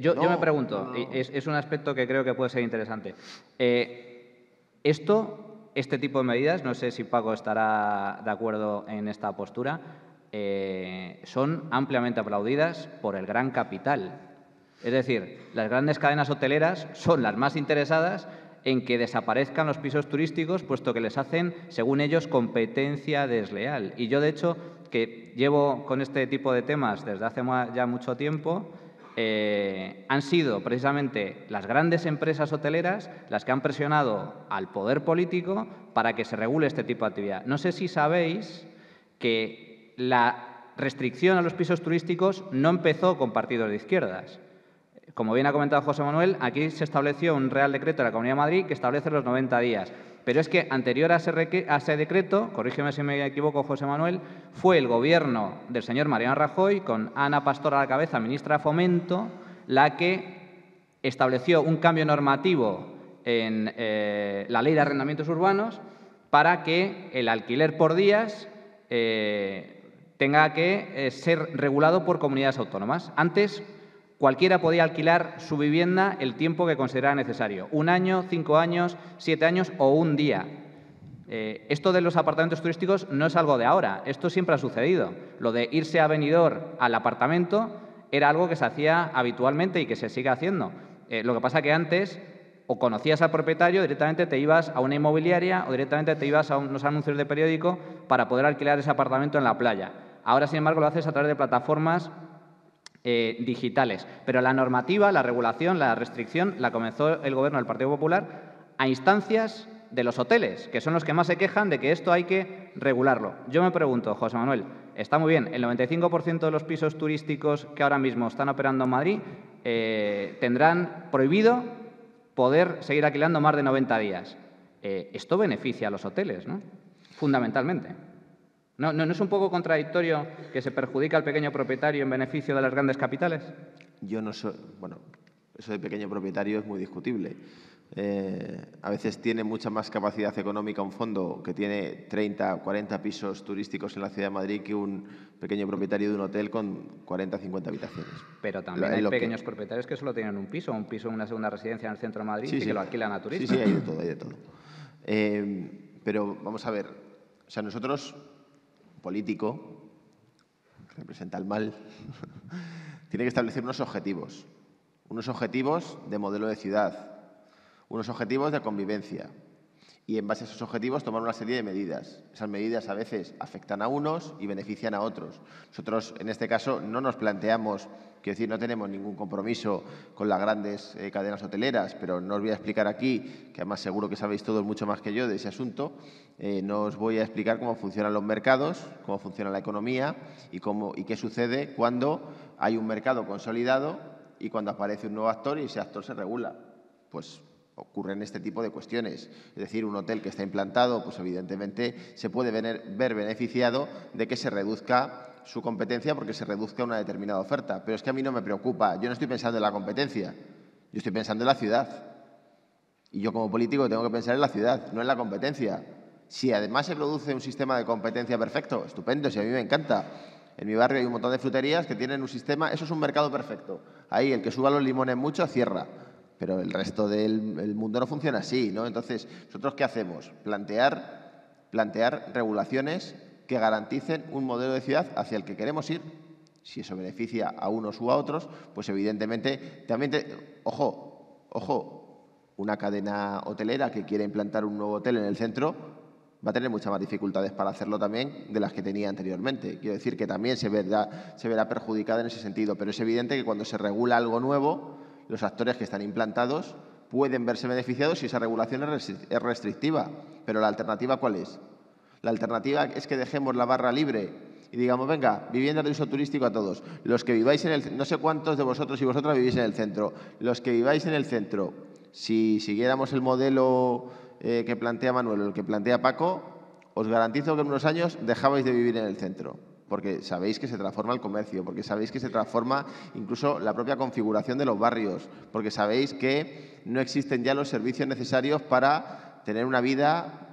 Yo me pregunto, es un aspecto que creo que puede ser interesante. Este tipo de medidas, no sé si Paco estará de acuerdo en esta postura, son ampliamente aplaudidas por el gran capital. Es decir, las grandes cadenas hoteleras son las más interesadas en que desaparezcan los pisos turísticos, puesto que les hacen, según ellos, competencia desleal. Y yo, de hecho, que llevo con este tipo de temas desde hace ya mucho tiempo, han sido precisamente las grandes empresas hoteleras las que han presionado al poder político para que se regule este tipo de actividad. No sé si sabéis que la restricción a los pisos turísticos no empezó con partidos de izquierdas. Como bien ha comentado José Manuel, aquí se estableció un Real Decreto de la Comunidad de Madrid que establece los 90 días. Pero es que anterior a ese decreto, corrígeme si me equivoco, José Manuel, fue el Gobierno del señor Mariano Rajoy, con Ana Pastor a la cabeza, ministra de Fomento, la que estableció un cambio normativo en la Ley de Arrendamientos Urbanos para que el alquiler por días tenga que ser regulado por comunidades autónomas. Antes, cualquiera podía alquilar su vivienda el tiempo que considerara necesario. 1 año, 5 años, 7 años o un día. Esto de los apartamentos turísticos no es algo de ahora. Esto siempre ha sucedido. Lo de irse a Benidorm al apartamento era algo que se hacía habitualmente y que se sigue haciendo. Lo que pasa que antes o conocías al propietario, directamente te ibas a una inmobiliaria o directamente te ibas a unos anuncios de periódico para poder alquilar ese apartamento en la playa. Ahora, sin embargo, lo haces a través de plataformas digitales. Pero la normativa, la regulación, la restricción la comenzó el Gobierno del Partido Popular a instancias de los hoteles, que son los que más se quejan de que esto hay que regularlo. Yo me pregunto, José Manuel, está muy bien, el 95% de los pisos turísticos que ahora mismo están operando en Madrid tendrán prohibido poder seguir alquilando más de 90 días. Esto beneficia a los hoteles, ¿no? Fundamentalmente. ¿No es un poco contradictorio que se perjudica al pequeño propietario en beneficio de las grandes capitales? Yo no soy... Bueno, eso de pequeño propietario es muy discutible, A veces tiene mucha más capacidad económica un fondo que tiene 30 o 40 pisos turísticos en la ciudad de Madrid que un pequeño propietario de un hotel con 40 o 50 habitaciones. Pero también hay pequeños propietarios que solo tienen un piso en una segunda residencia en el centro de Madrid y que lo alquilan a turistas. Sí, hay de todo, hay de todo. Pero vamos a ver, o sea, nosotros, político, que representa el mal, tiene que establecer unos objetivos de modelo de ciudad, unos objetivos de convivencia y en base a esos objetivos tomar una serie de medidas. Esas medidas a veces afectan a unos y benefician a otros. Nosotros, en este caso, no nos planteamos, quiero decir, no tenemos ningún compromiso con las grandes cadenas hoteleras, pero no os voy a explicar aquí, que además seguro que sabéis todos mucho más que yo de ese asunto, no os voy a explicar cómo funcionan los mercados, cómo funciona la economía y qué sucede cuando hay un mercado consolidado y cuando aparece un nuevo actor y ese actor se regula. Pues ocurren este tipo de cuestiones. Es decir, un hotel que está implantado, pues evidentemente se puede ver beneficiado de que se reduzca su competencia porque se reduzca una determinada oferta. Pero es que a mí no me preocupa. Yo no estoy pensando en la competencia. Yo estoy pensando en la ciudad. Y yo como político tengo que pensar en la ciudad, no en la competencia. Si además se produce un sistema de competencia perfecto, estupendo, si a mí me encanta. En mi barrio hay un montón de fruterías que tienen un sistema, eso es un mercado perfecto. Ahí el que suba los limones mucho cierra. Pero el resto del mundo no funciona así, ¿no? Entonces, ¿nosotros qué hacemos? Plantear regulaciones que garanticen un modelo de ciudad hacia el que queremos ir. Si eso beneficia a unos u a otros, pues evidentemente también ojo, una cadena hotelera que quiere implantar un nuevo hotel en el centro va a tener muchas más dificultades para hacerlo también de las que tenía anteriormente. Quiero decir que también se verá perjudicada en ese sentido, pero es evidente que cuando se regula algo nuevo, los actores que están implantados pueden verse beneficiados si esa regulación es restrictiva. Pero ¿la alternativa cuál es? La alternativa es que dejemos la barra libre y digamos, venga, vivienda de uso turístico a todos. Los que viváis en el... No sé cuántos de vosotros y vosotras vivís en el centro. Los que viváis en el centro, si siguiéramos el modelo que plantea Manuel o el que plantea Paco, os garantizo que en unos años dejabais de vivir en el centro. Porque sabéis que se transforma el comercio, porque sabéis que se transforma incluso la propia configuración de los barrios, porque sabéis que no existen ya los servicios necesarios para tener una vida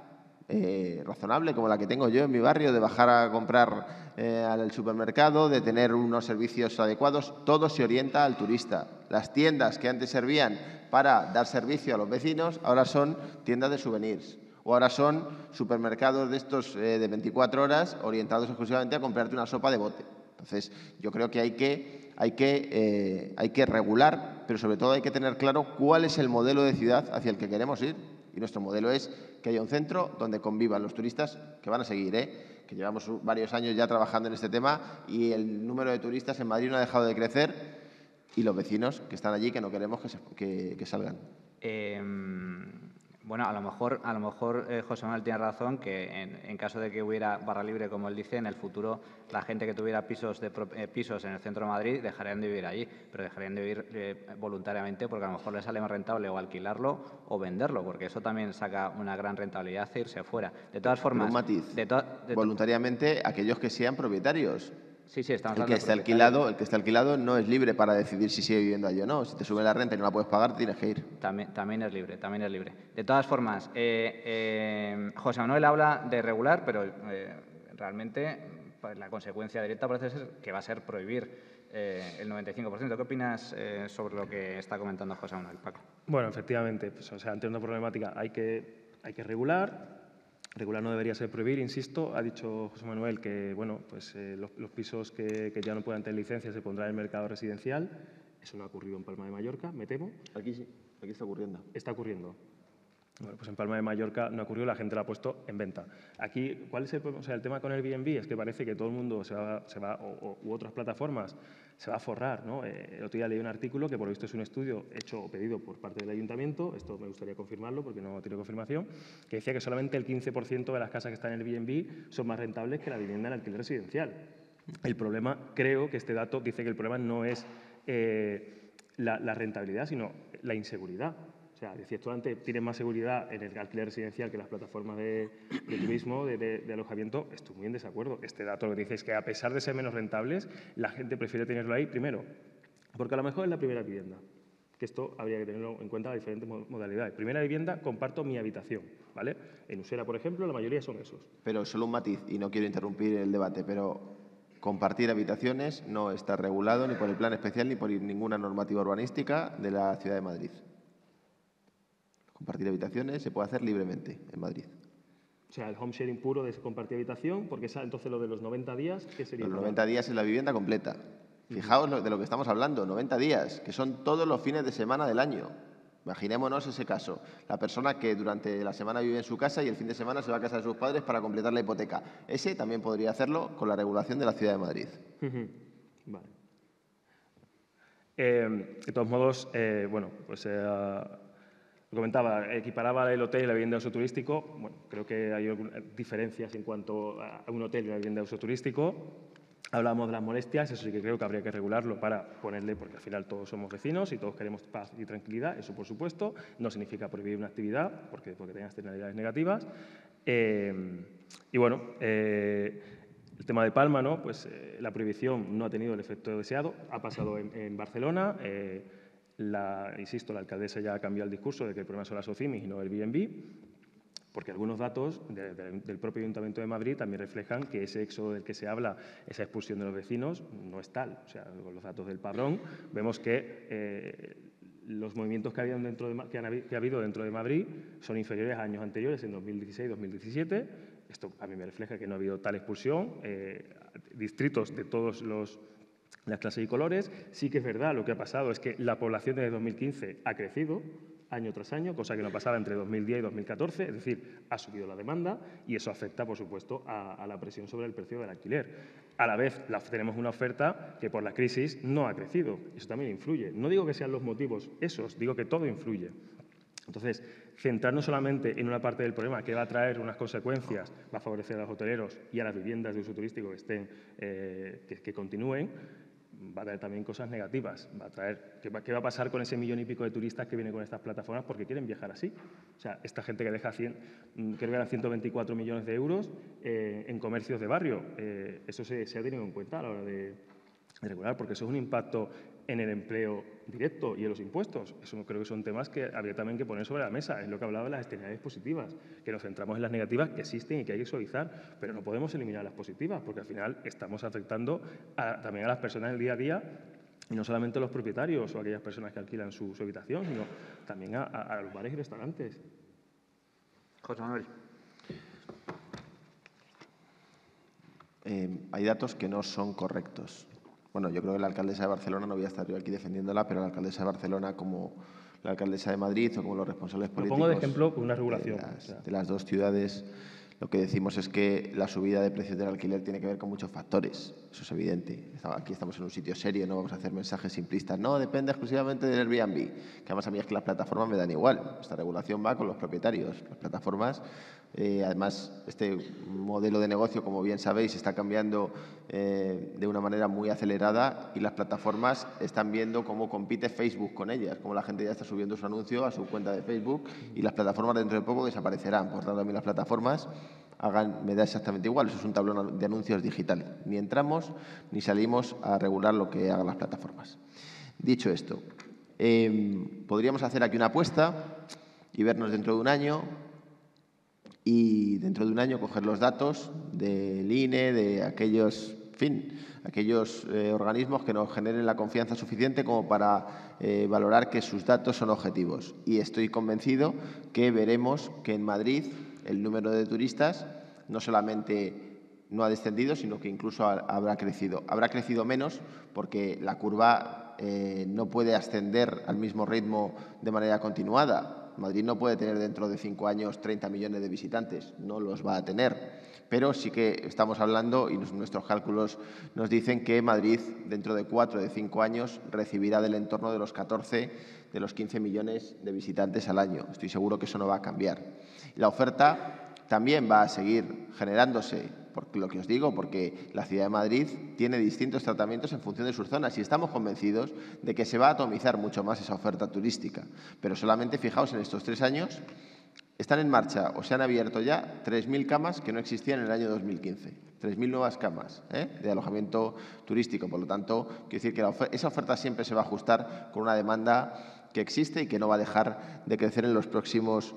razonable como la que tengo yo en mi barrio, de bajar a comprar al supermercado, de tener unos servicios adecuados. Todo se orienta al turista. Las tiendas que antes servían para dar servicio a los vecinos ahora son tiendas de souvenirs. O ahora son supermercados de estos de 24 horas orientados exclusivamente a comprarte una sopa de bote. Entonces, yo creo que hay que regular, pero sobre todo hay que tener claro cuál es el modelo de ciudad hacia el que queremos ir. Y nuestro modelo es que haya un centro donde convivan los turistas, que van a seguir, que llevamos varios años ya trabajando en este tema y el número de turistas en Madrid no ha dejado de crecer y los vecinos que están allí que no queremos que salgan. Bueno, a lo mejor José Manuel tiene razón que en caso de que hubiera barra libre, como él dice, en el futuro la gente que tuviera pisos en el centro de Madrid dejarían de vivir allí, pero dejarían de vivir voluntariamente porque a lo mejor les sale más rentable o alquilarlo o venderlo, porque eso también saca una gran rentabilidad e irse afuera. De todas formas... Un matiz, voluntariamente aquellos que sean propietarios. Sí, estamos el que está alquilado no es libre para decidir si sigue viviendo allí o no. Si te sube la renta y no la puedes pagar, tienes que ir. También es libre. De todas formas, José Manuel habla de regular, pero realmente la consecuencia directa parece ser que va a ser prohibir el 95%. ¿Qué opinas sobre lo que está comentando José Manuel, Paco? Bueno, efectivamente, ante una problemática hay que regular. Regular no debería ser prohibir, insisto. Ha dicho José Manuel que los pisos que ya no puedan tener licencia se pondrán en el mercado residencial. Eso no ha ocurrido en Palma de Mallorca, me temo. Aquí sí, aquí está ocurriendo. Está ocurriendo. Bueno, pues en Palma de Mallorca no ha ocurrido, la gente la ha puesto en venta. Aquí, ¿cuál es el tema con Airbnb? Es que parece que todo el mundo u otras plataformas se va a forrar, ¿no? El otro día leí un artículo que por lo visto es un estudio hecho o pedido por parte del ayuntamiento, esto me gustaría confirmarlo porque no tiene confirmación, que decía que solamente el 15% de las casas que están en Airbnb son más rentables que la vivienda en alquiler residencial. El problema, creo que este dato dice que el problema no es la rentabilidad, sino la inseguridad. O sea, decía, tú antes tienes más seguridad en el alquiler residencial que en las plataformas de turismo, de alojamiento. Estoy muy en desacuerdo. Este dato lo que dice es que a pesar de ser menos rentables, la gente prefiere tenerlo ahí primero, porque a lo mejor es la primera vivienda. Que esto habría que tenerlo en cuenta las diferentes modalidades. Primera vivienda, comparto mi habitación, ¿vale? En Usera, por ejemplo, la mayoría son esos. Pero solo un matiz, y no quiero interrumpir el debate, pero compartir habitaciones no está regulado ni por el plan especial ni por ninguna normativa urbanística de la Ciudad de Madrid. Compartir habitaciones se puede hacer libremente en Madrid. O sea, el home sharing puro de compartir habitación, porque entonces lo de los 90 días, ¿qué sería? Los 90 días es la vivienda completa. Fijaos de lo que estamos hablando, 90 días, que son todos los fines de semana del año. Imaginémonos ese caso, la persona que durante la semana vive en su casa y el fin de semana se va a casa de sus padres para completar la hipoteca. Ese también podría hacerlo con la regulación de la Ciudad de Madrid. Vale. De todos modos, bueno, pues comentaba, equiparaba el hotel y la vivienda de uso turístico. Bueno, creo que hay diferencias en cuanto a un hotel y una vivienda de uso turístico. Hablábamos de las molestias, eso sí que creo que habría que regularlo para ponerle, porque al final todos somos vecinos y todos queremos paz y tranquilidad, eso por supuesto, no significa prohibir una actividad porque tenga externalidades negativas. Y bueno, el tema de Palma, ¿no? Pues la prohibición no ha tenido el efecto deseado, ha pasado en Barcelona, insisto, la alcaldesa ya ha cambiado el discurso de que el problema son las OCIMIS y no el B&B, porque algunos datos del propio Ayuntamiento de Madrid también reflejan que ese éxodo del que se habla, esa expulsión de los vecinos, no es tal. O sea, con los datos del padrón vemos que los movimientos que ha habido dentro de Madrid son inferiores a años anteriores, en 2016-2017. Esto a mí me refleja que no ha habido tal expulsión. Distritos de todas las clases y colores. Sí que es verdad, lo que ha pasado es que la población desde 2015 ha crecido año tras año, cosa que no pasaba entre 2010 y 2014, es decir, ha subido la demanda y eso afecta, por supuesto, a la presión sobre el precio del alquiler. A la vez, tenemos una oferta que por la crisis no ha crecido, eso también influye. No digo que sean los motivos esos, digo que todo influye. Entonces, centrarnos solamente en una parte del problema que va a traer unas consecuencias, va a favorecer a los hoteleros y a las viviendas de uso turístico que continúen, va a traer también cosas negativas. Va a traer, ¿qué va a pasar con ese 1,5 millones de turistas que vienen con estas plataformas porque quieren viajar así? O sea, esta gente que deja creo que eran 124 millones de euros en comercios de barrio. Eso se ha tenido en cuenta a la hora de regular, porque eso es un impacto en el empleo directo y en los impuestos. Eso creo que son temas que habría también que poner sobre la mesa. Es lo que hablaba de las externalidades positivas, que nos centramos en las negativas que existen y que hay que suavizar, pero no podemos eliminar las positivas, porque al final estamos afectando también a las personas del día a día, y no solamente a los propietarios o a aquellas personas que alquilan su habitación, sino también a los bares y restaurantes. José Manuel. Hay datos que no son correctos. Bueno, yo creo que la alcaldesa de Barcelona, no voy a estar yo aquí defendiéndola, pero la alcaldesa de Barcelona, como la alcaldesa de Madrid o como los responsables políticos… Lo pongo de ejemplo una regulación. De las dos ciudades, lo que decimos es que la subida de precios del alquiler tiene que ver con muchos factores. Eso es evidente. Aquí estamos en un sitio serio, no vamos a hacer mensajes simplistas. No, depende exclusivamente del Airbnb. Que además a mí es que las plataformas me dan igual. Esta regulación va con los propietarios. Las plataformas, además, este modelo de negocio, como bien sabéis, está cambiando de una manera muy acelerada y las plataformas están viendo cómo compite Facebook con ellas, cómo la gente ya está subiendo su anuncio a su cuenta de Facebook y las plataformas dentro de poco desaparecerán. Por tanto, a mí las plataformas me da exactamente igual. Eso es un tablón de anuncios digital. Ni entramos ni salimos a regular lo que hagan las plataformas. Dicho esto, podríamos hacer aquí una apuesta y vernos dentro de un año y dentro de un año coger los datos del INE, de aquellos organismos que nos generen la confianza suficiente como para valorar que sus datos son objetivos. Y estoy convencido que veremos que en Madrid el número de turistas no solamente no ha descendido, sino que incluso habrá crecido. Habrá crecido menos porque la curva no puede ascender al mismo ritmo de manera continuada. Madrid no puede tener dentro de 5 años 30 millones de visitantes, no los va a tener. Pero sí que estamos hablando, y nuestros cálculos nos dicen que Madrid, dentro de 4 o de 5 años, recibirá del entorno de los 14, de los 15 millones de visitantes al año. Estoy seguro que eso no va a cambiar. La oferta también va a seguir generándose, por lo que os digo, porque la Ciudad de Madrid tiene distintos tratamientos en función de sus zonas y estamos convencidos de que se va a atomizar mucho más esa oferta turística. Pero solamente fijaos, en estos 3 años están en marcha o se han abierto ya 3.000 camas que no existían en el año 2015. 3.000 nuevas camas de alojamiento turístico. Por lo tanto, quiero decir que esa oferta siempre se va a ajustar con una demanda que existe y que no va a dejar de crecer en los próximos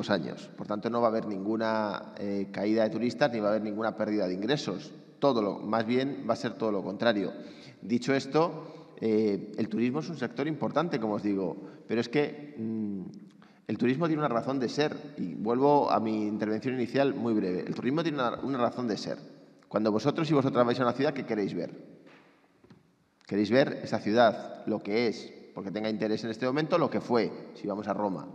años. Por tanto, no va a haber ninguna caída de turistas ni va a haber ninguna pérdida de ingresos. Más bien va a ser todo lo contrario. Dicho esto, el turismo es un sector importante, como os digo, pero es que el turismo tiene una razón de ser. Y vuelvo a mi intervención inicial muy breve. El turismo tiene una razón de ser. Cuando vosotros y vosotras vais a una ciudad, ¿qué queréis ver? Queréis ver esa ciudad, lo que es, porque tenga interés en este momento, lo que fue, si vamos a Roma.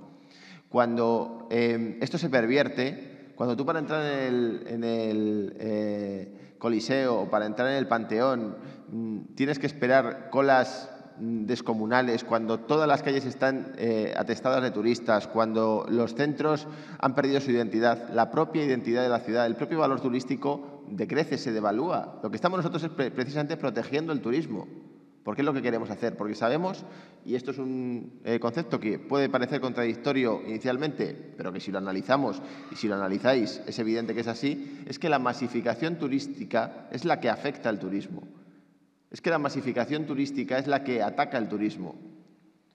Cuando esto se pervierte, cuando tú para entrar en el Coliseo o para entrar en el Panteón tienes que esperar colas descomunales, cuando todas las calles están atestadas de turistas, cuando los centros han perdido su identidad, la propia identidad de la ciudad, el propio valor turístico decrece, se devalúa. Lo que estamos nosotros es precisamente protegiendo el turismo. Porque es lo que queremos hacer, porque sabemos, y esto es un concepto que puede parecer contradictorio inicialmente, pero que si lo analizamos y si lo analizáis es evidente que es así, es que la masificación turística es la que afecta al turismo. Es que la masificación turística es la que ataca el turismo.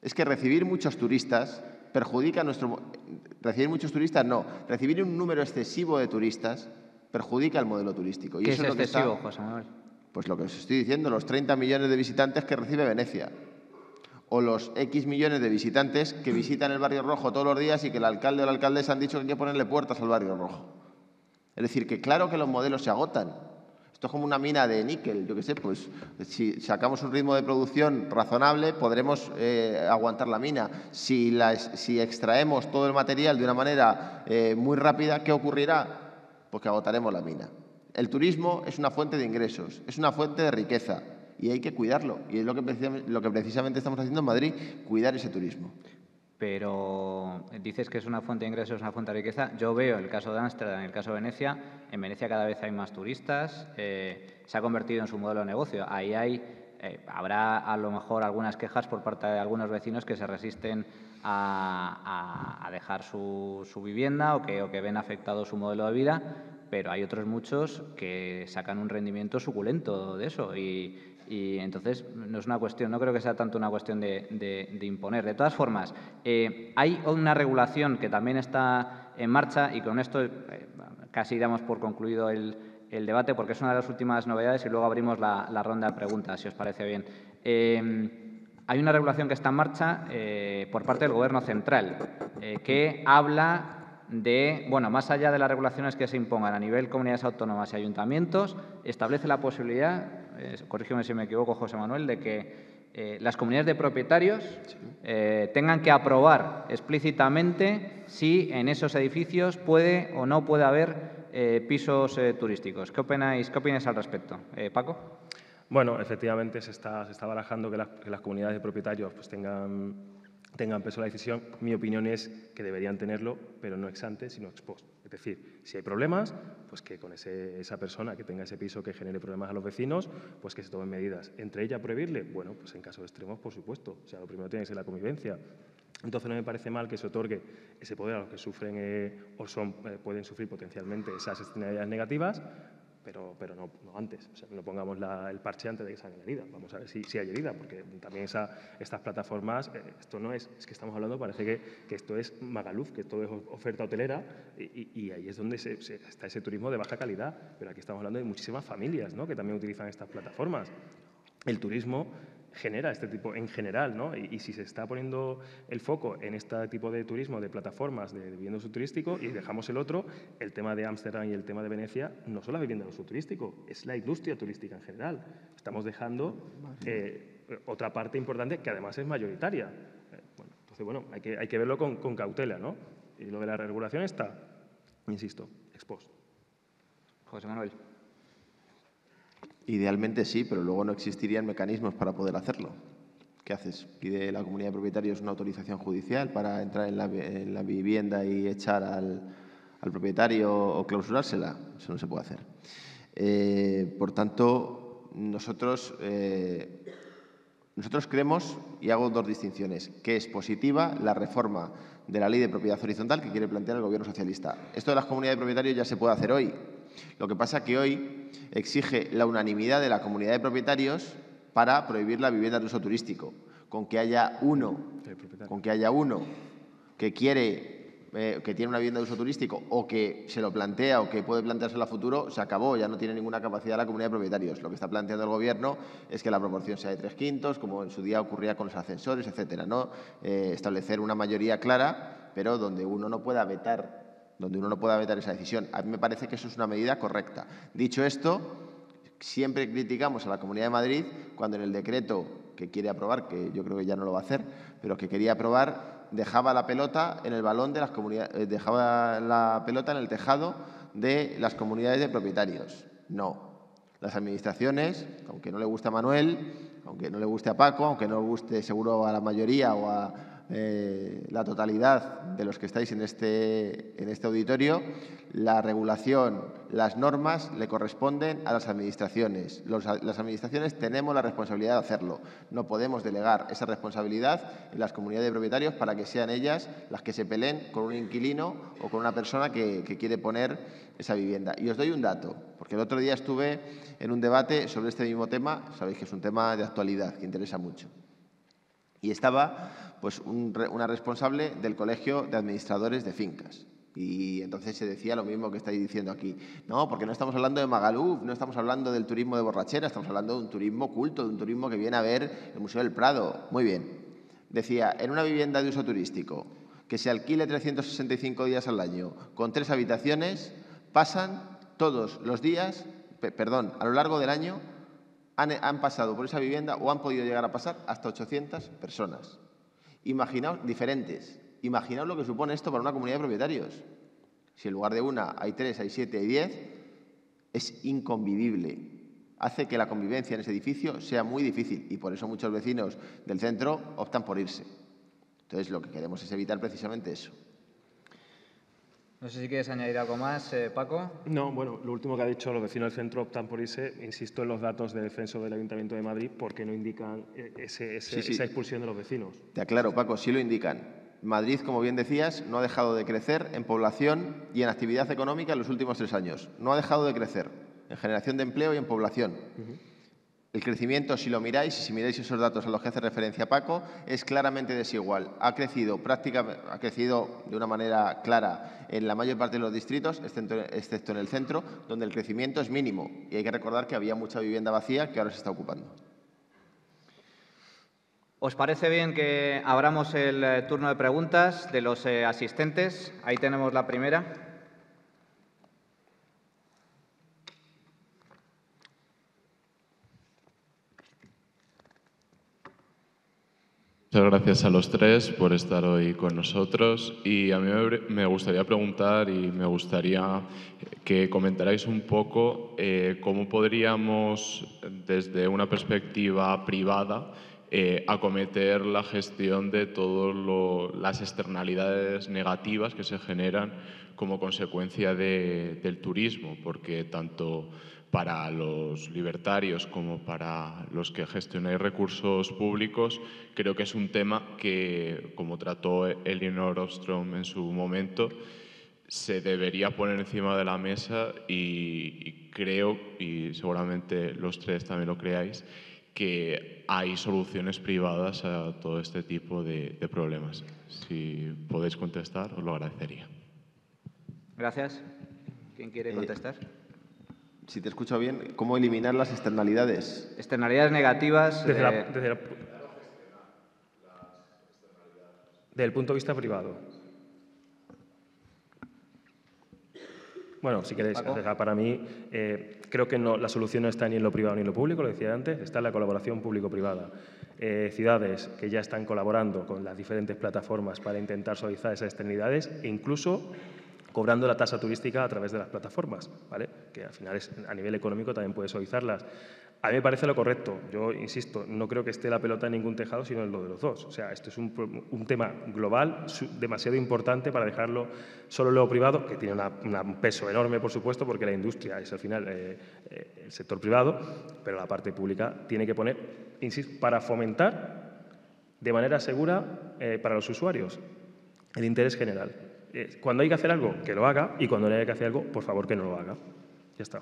Es que recibir muchos turistas perjudica nuestro... Recibir muchos turistas no, recibir un número excesivo de turistas perjudica el modelo turístico. ¿Qué es excesivo, José Manuel? Pues lo que os estoy diciendo, los 30 millones de visitantes que recibe Venecia. O los X millones de visitantes que visitan el Barrio Rojo todos los días y que el alcalde o la alcaldesa han dicho que hay que ponerle puertas al Barrio Rojo. Es decir, que claro que los modelos se agotan. Esto es como una mina de níquel, yo qué sé, pues si sacamos un ritmo de producción razonable podremos aguantar la mina. Si extraemos todo el material de una manera muy rápida, ¿qué ocurrirá? Pues que agotaremos la mina. El turismo es una fuente de ingresos, es una fuente de riqueza y hay que cuidarlo. Y es lo que precisamente estamos haciendo en Madrid, cuidar ese turismo. Pero dices que es una fuente de ingresos, una fuente de riqueza. Yo veo el caso de Ámsterdam, el caso de Venecia. En Venecia cada vez hay más turistas, se ha convertido en su modelo de negocio. Ahí habrá a lo mejor algunas quejas por parte de algunos vecinos que se resisten a dejar su vivienda o que ven afectado su modelo de vida, pero hay otros muchos que sacan un rendimiento suculento de eso y entonces no es una cuestión, no creo que sea tanto una cuestión de imponer. De todas formas, hay una regulación que también está en marcha y con esto casi damos por concluido el debate porque es una de las últimas novedades y luego abrimos la ronda de preguntas, si os parece bien. Hay una regulación que está en marcha por parte del Gobierno central que habla de, bueno, más allá de las regulaciones que se impongan a nivel comunidades autónomas y ayuntamientos, establece la posibilidad, corrígeme si me equivoco, José Manuel, de que las comunidades de propietarios tengan que aprobar explícitamente si en esos edificios puede o no puede haber pisos turísticos. ¿Qué opináis al respecto? Paco. Bueno, efectivamente se está barajando que las comunidades de propietarios pues tengan peso en la decisión. Mi opinión es que deberían tenerlo, pero no ex ante, sino ex post. Es decir, si hay problemas, pues que con esa persona que tenga ese piso que genere problemas a los vecinos, pues que se tomen medidas. ¿Entre ellas prohibirle? Bueno, pues en casos extremos, por supuesto. O sea, lo primero tiene que ser la convivencia. Entonces no me parece mal que se otorgue ese poder a los que sufren pueden sufrir potencialmente esas externalidades negativas, pero no antes. O sea, no pongamos el parche antes de que salga la herida. Vamos a ver si hay herida, porque también estas plataformas, esto no es que estamos hablando, parece que esto es Magaluf, que esto es oferta hotelera y ahí es donde está ese turismo de baja calidad. Pero aquí estamos hablando de muchísimas familias, ¿no?, que también utilizan estas plataformas. El turismo genera este tipo en general, ¿no? Y si se está poniendo el foco en este tipo de turismo, de plataformas de vivienda de uso turístico y dejamos el otro, el tema de Ámsterdam y el tema de Venecia, no son las viviendas de uso turístico, es la industria turística en general. Estamos dejando otra parte importante que además es mayoritaria. Entonces, hay que verlo con cautela, ¿no? Y lo de la regulación está, insisto, ex post. José Manuel. Idealmente sí, pero luego no existirían mecanismos para poder hacerlo. ¿Qué haces? ¿Pide la comunidad de propietarios una autorización judicial para entrar en la vivienda y echar al propietario o clausurársela? Eso no se puede hacer. Por tanto, nosotros creemos, y hago dos distinciones, que es positiva la reforma de la Ley de Propiedad Horizontal que quiere plantear el Gobierno socialista. Esto de las comunidades de propietarios ya se puede hacer hoy. Lo que pasa es que hoy exige la unanimidad de la comunidad de propietarios para prohibir la vivienda de uso turístico. con que haya uno que quiere, que tiene una vivienda de uso turístico o que se lo plantea o que puede planteárselo a futuro, se acabó, ya no tiene ninguna capacidad la comunidad de propietarios. Lo que está planteando el Gobierno es que la proporción sea de 3/5, como en su día ocurría con los ascensores, etcétera, ¿no? Establecer una mayoría clara, pero donde uno no pueda vetar esa decisión. A mí me parece que eso es una medida correcta. Dicho esto, siempre criticamos a la Comunidad de Madrid cuando en el decreto que quiere aprobar, que yo creo que ya no lo va a hacer, pero que quería aprobar, dejaba la pelota en el balón de las comunidades, dejaba la pelota en el tejado de las comunidades de propietarios. No. Las administraciones, aunque no le guste a Manuel, aunque no le guste a Paco, aunque no le guste seguro a la mayoría o a la totalidad de los que estáis en este auditorio, la regulación, las normas le corresponden a las administraciones. Las administraciones tenemos la responsabilidad de hacerlo. No podemos delegar esa responsabilidad en las comunidades de propietarios para que sean ellas las que se peleen con un inquilino o con una persona que quiere poner esa vivienda. Y os doy un dato, porque el otro día estuve en un debate sobre este mismo tema. Sabéis que es un tema de actualidad que interesa mucho. Y estaba pues una responsable del Colegio de Administradores de Fincas. Y entonces se decía lo mismo que estáis diciendo aquí. No, porque no estamos hablando de Magaluf, no estamos hablando del turismo de borrachera, estamos hablando de un turismo culto, de un turismo que viene a ver el Museo del Prado. Muy bien. Decía, en una vivienda de uso turístico que se alquile 365 días al año con 3 habitaciones, pasan todos los días, a lo largo del año, han pasado por esa vivienda o han podido llegar a pasar hasta 800 personas. Imaginaos, diferentes. Imaginaos lo que supone esto para una comunidad de propietarios. Si en lugar de una hay 3, hay 7, hay 10, es inconvivible. Hace que la convivencia en ese edificio sea muy difícil y por eso muchos vecinos del centro optan por irse. Entonces, lo que queremos es evitar precisamente eso. No sé si quieres añadir algo más, Paco. No, bueno, lo último que ha dicho, los vecinos del centro optan por irse. Insisto en los datos del censo del Ayuntamiento de Madrid porque no indican esa expulsión de los vecinos. Te aclaro, Paco, sí lo indican. Madrid, como bien decías, no ha dejado de crecer en población y en actividad económica en los últimos 3 años. No ha dejado de crecer en generación de empleo y en población. El crecimiento, si lo miráis y si miráis esos datos a los que hace referencia Paco, es claramente desigual. Ha crecido de una manera clara en la mayor parte de los distritos, excepto en el centro, donde el crecimiento es mínimo. Y hay que recordar que había mucha vivienda vacía que ahora se está ocupando. ¿Os parece bien que abramos el turno de preguntas de los asistentes? Ahí tenemos la primera. Muchas gracias a los 3 por estar hoy con nosotros y a mí me gustaría preguntar y me gustaría que comentarais un poco cómo podríamos, desde una perspectiva privada, acometer la gestión de todas las externalidades negativas que se generan como consecuencia del turismo, porque tanto para los libertarios como para los que gestionáis recursos públicos, creo que es un tema que, como trató Elinor Ostrom en su momento, se debería poner encima de la mesa y creo, y seguramente los 3 también lo creáis, que hay soluciones privadas a todo este tipo de problemas. Si podéis contestar, os lo agradecería. Gracias. ¿Quién quiere contestar? Si te escucho bien, ¿cómo eliminar las externalidades? Externalidades negativas. Desde el punto de vista privado. Bueno, si queréis, para mí, creo que la solución no está ni en lo privado ni en lo público, lo decía antes, está en la colaboración público-privada. Ciudades que ya están colaborando con las diferentes plataformas para intentar suavizar esas externalidades e incluso cobrando la tasa turística a través de las plataformas, ¿vale? Que al final a nivel económico también puede suavizarlas. A mí me parece lo correcto. Yo insisto, no creo que esté la pelota en ningún tejado, sino en lo de los dos. O sea, esto es un tema global demasiado importante para dejarlo solo en lo privado, que tiene un peso enorme, por supuesto, porque la industria es al final el sector privado, pero la parte pública tiene que poner, insisto, para fomentar de manera segura para los usuarios el interés general. Cuando hay que hacer algo, que lo haga, y cuando no hay que hacer algo, por favor, que no lo haga. Ya está.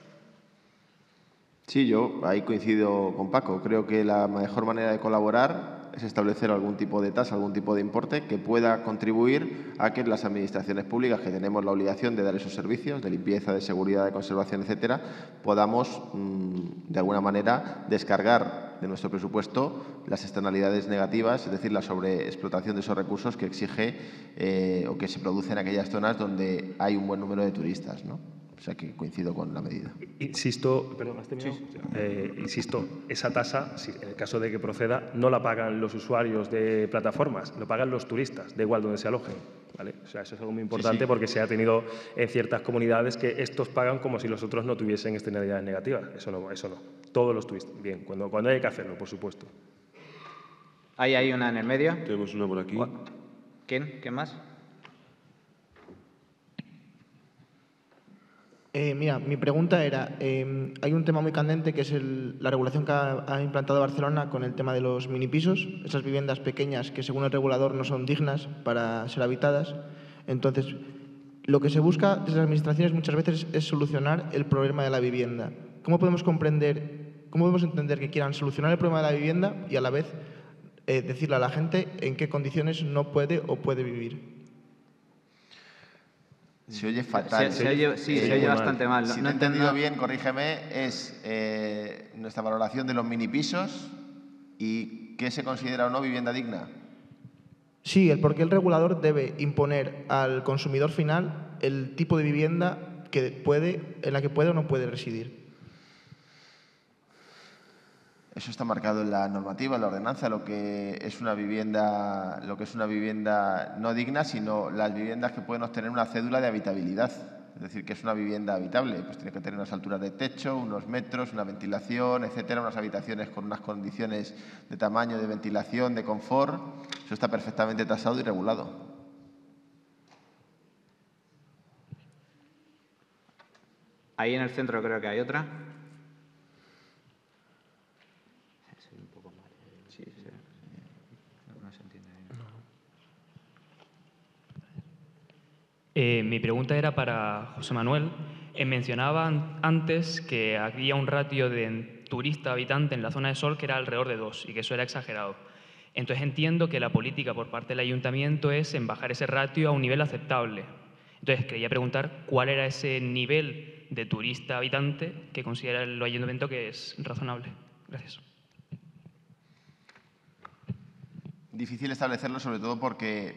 Sí, yo ahí coincido con Paco. Creo que la mejor manera de colaborar es establecer algún tipo de tasa, algún tipo de importe que pueda contribuir a que las administraciones públicas, que tenemos la obligación de dar esos servicios de limpieza, de seguridad, de conservación, etcétera, podamos, de alguna manera, descargar de nuestro presupuesto las externalidades negativas, es decir, la sobreexplotación de esos recursos que exige o que se produce en aquellas zonas donde hay un buen número de turistas, ¿no? O sea que coincido con la medida. Insisto, perdón, ¿has terminado? Insisto, esa tasa, si en el caso de que proceda, no la pagan los usuarios de plataformas, lo pagan los turistas, da igual donde se alojen, ¿vale? O sea, eso es algo muy importante porque se ha tenido en ciertas comunidades que estos pagan como si los otros no tuviesen externalidades negativas. Eso no. Todos los turistas. Bien, cuando hay que hacerlo, por supuesto. Ahí hay una en el medio. Tenemos una por aquí. ¿Quién? ¿Quién más? Mira, mi pregunta era, hay un tema muy candente que es la regulación que ha implantado Barcelona con el tema de los minipisos, esas viviendas pequeñas que según el regulador no son dignas para ser habitadas. Entonces, lo que se busca desde las administraciones muchas veces es solucionar el problema de la vivienda. ¿Cómo podemos entender que quieran solucionar el problema de la vivienda y a la vez decirle a la gente en qué condiciones no puede o puede vivir? Se oye fatal. Se oye bastante mal. Si no he entendido bien, corrígeme, es nuestra valoración de los minipisos y qué se considera o no vivienda digna. Sí, el por qué el regulador debe imponer al consumidor final el tipo de vivienda en la que puede o no puede residir. Eso está marcado en la normativa, en la ordenanza, lo que es una vivienda no digna, sino las viviendas que pueden obtener una cédula de habitabilidad. Es decir, que es una vivienda habitable, pues tiene que tener unas alturas de techo, unos metros, una ventilación, etcétera, unas habitaciones con unas condiciones de tamaño, de ventilación, de confort. Eso está perfectamente tasado y regulado. Ahí en el centro creo que hay otra. Mi pregunta era para José Manuel. Mencionaban antes que había un ratio de turista-habitante en la zona de Sol que era alrededor de 2 y que eso era exagerado. Entonces entiendo que la política por parte del ayuntamiento es en bajar ese ratio a un nivel aceptable. Entonces quería preguntar cuál era ese nivel de turista-habitante que considera el ayuntamiento que es razonable. Gracias. Difícil establecerlo, sobre todo porque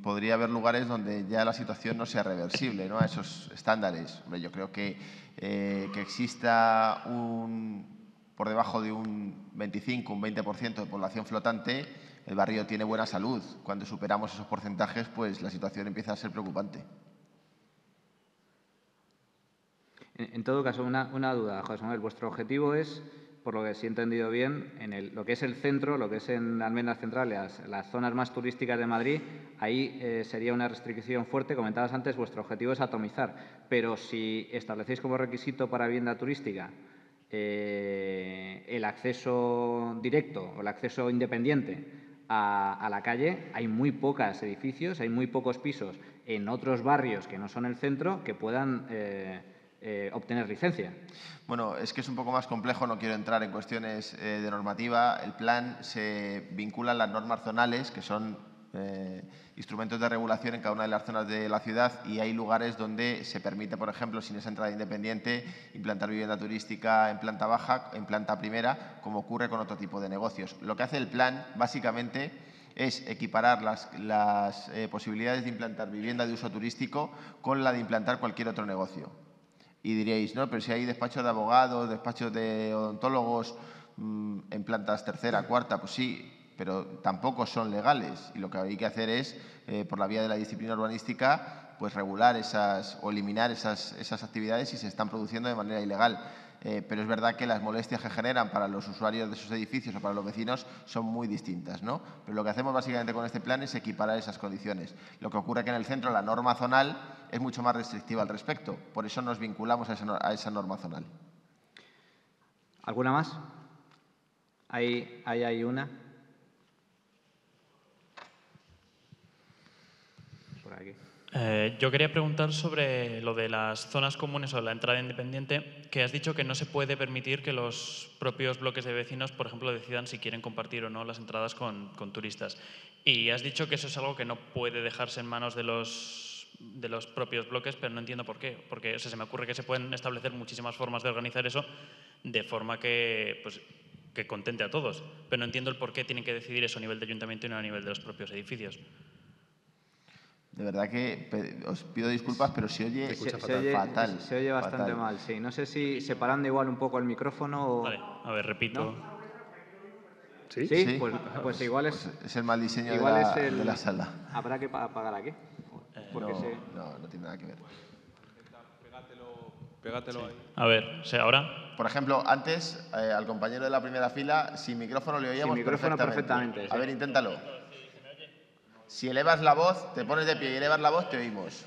podría haber lugares donde ya la situación no sea reversible, ¿no?, a esos estándares. Hombre, yo creo que exista por debajo de un 25, un 20% de población flotante, el barrio tiene buena salud. Cuando superamos esos porcentajes, pues la situación empieza a ser preocupante. En todo caso, una duda, José Manuel. Vuestro objetivo es, por lo que sí he entendido bien, en lo que es el centro, lo que es en Almendras Centrales, las zonas más turísticas de Madrid, ahí sería una restricción fuerte. Comentabas antes, vuestro objetivo es atomizar, pero si establecéis como requisito para vivienda turística el acceso directo o el acceso independiente a la calle, hay muy pocos edificios, hay muy pocos pisos en otros barrios que no son el centro que puedan obtener licencia. Bueno, es que es un poco más complejo, no quiero entrar en cuestiones de normativa. El plan se vincula a las normas zonales, que son instrumentos de regulación en cada una de las zonas de la ciudad, y hay lugares donde se permite, por ejemplo, sin esa entrada independiente, implantar vivienda turística en planta baja, en planta primera, como ocurre con otro tipo de negocios. Lo que hace el plan, básicamente, es equiparar las posibilidades de implantar vivienda de uso turístico con la de implantar cualquier otro negocio. Y diréis, no, pero si hay despachos de abogados, despachos de odontólogos en plantas tercera, cuarta, pues sí, pero tampoco son legales. Y lo que hay que hacer es, por la vía de la disciplina urbanística, pues regular o eliminar esas actividades si se están produciendo de manera ilegal. Pero es verdad que las molestias que generan para los usuarios de esos edificios o para los vecinos son muy distintas, ¿no? Pero lo que hacemos básicamente con este plan es equiparar esas condiciones. Lo que ocurre es que en el centro la norma zonal es mucho más restrictiva al respecto. Por eso nos vinculamos a esa norma zonal. ¿Alguna más? Ahí hay una. Por aquí. Yo quería preguntar sobre lo de las zonas comunes o la entrada independiente, que has dicho que no se puede permitir que los propios bloques de vecinos, por ejemplo, decidan si quieren compartir o no las entradas con turistas. Y has dicho que eso es algo que no puede dejarse en manos de los propios bloques, pero no entiendo por qué. Porque se me ocurre que se pueden establecer muchísimas formas de organizar eso de forma que, pues, que contente a todos. Pero no entiendo el por qué tienen que decidir eso a nivel de ayuntamiento y no a nivel de los propios edificios. De verdad que os pido disculpas, pero se oye fatal. Se oye bastante fatal. mal, sí. No sé si separando igual un poco el micrófono o... Vale, a ver, repito. ¿No? ¿Sí? Sí, Sí. pues igual es... Pues es el mal diseño igual de es la sala. Habrá que apagar aquí. Porque No tiene nada que ver. Pégatelo ahí. A ver, ¿ahora? Por ejemplo, antes, al compañero de la primera fila, sin micrófono le oíamos Sin micrófono perfectamente, A sí. ver, inténtalo. Si elevas la voz, te pones de pie y elevas la voz, te oímos.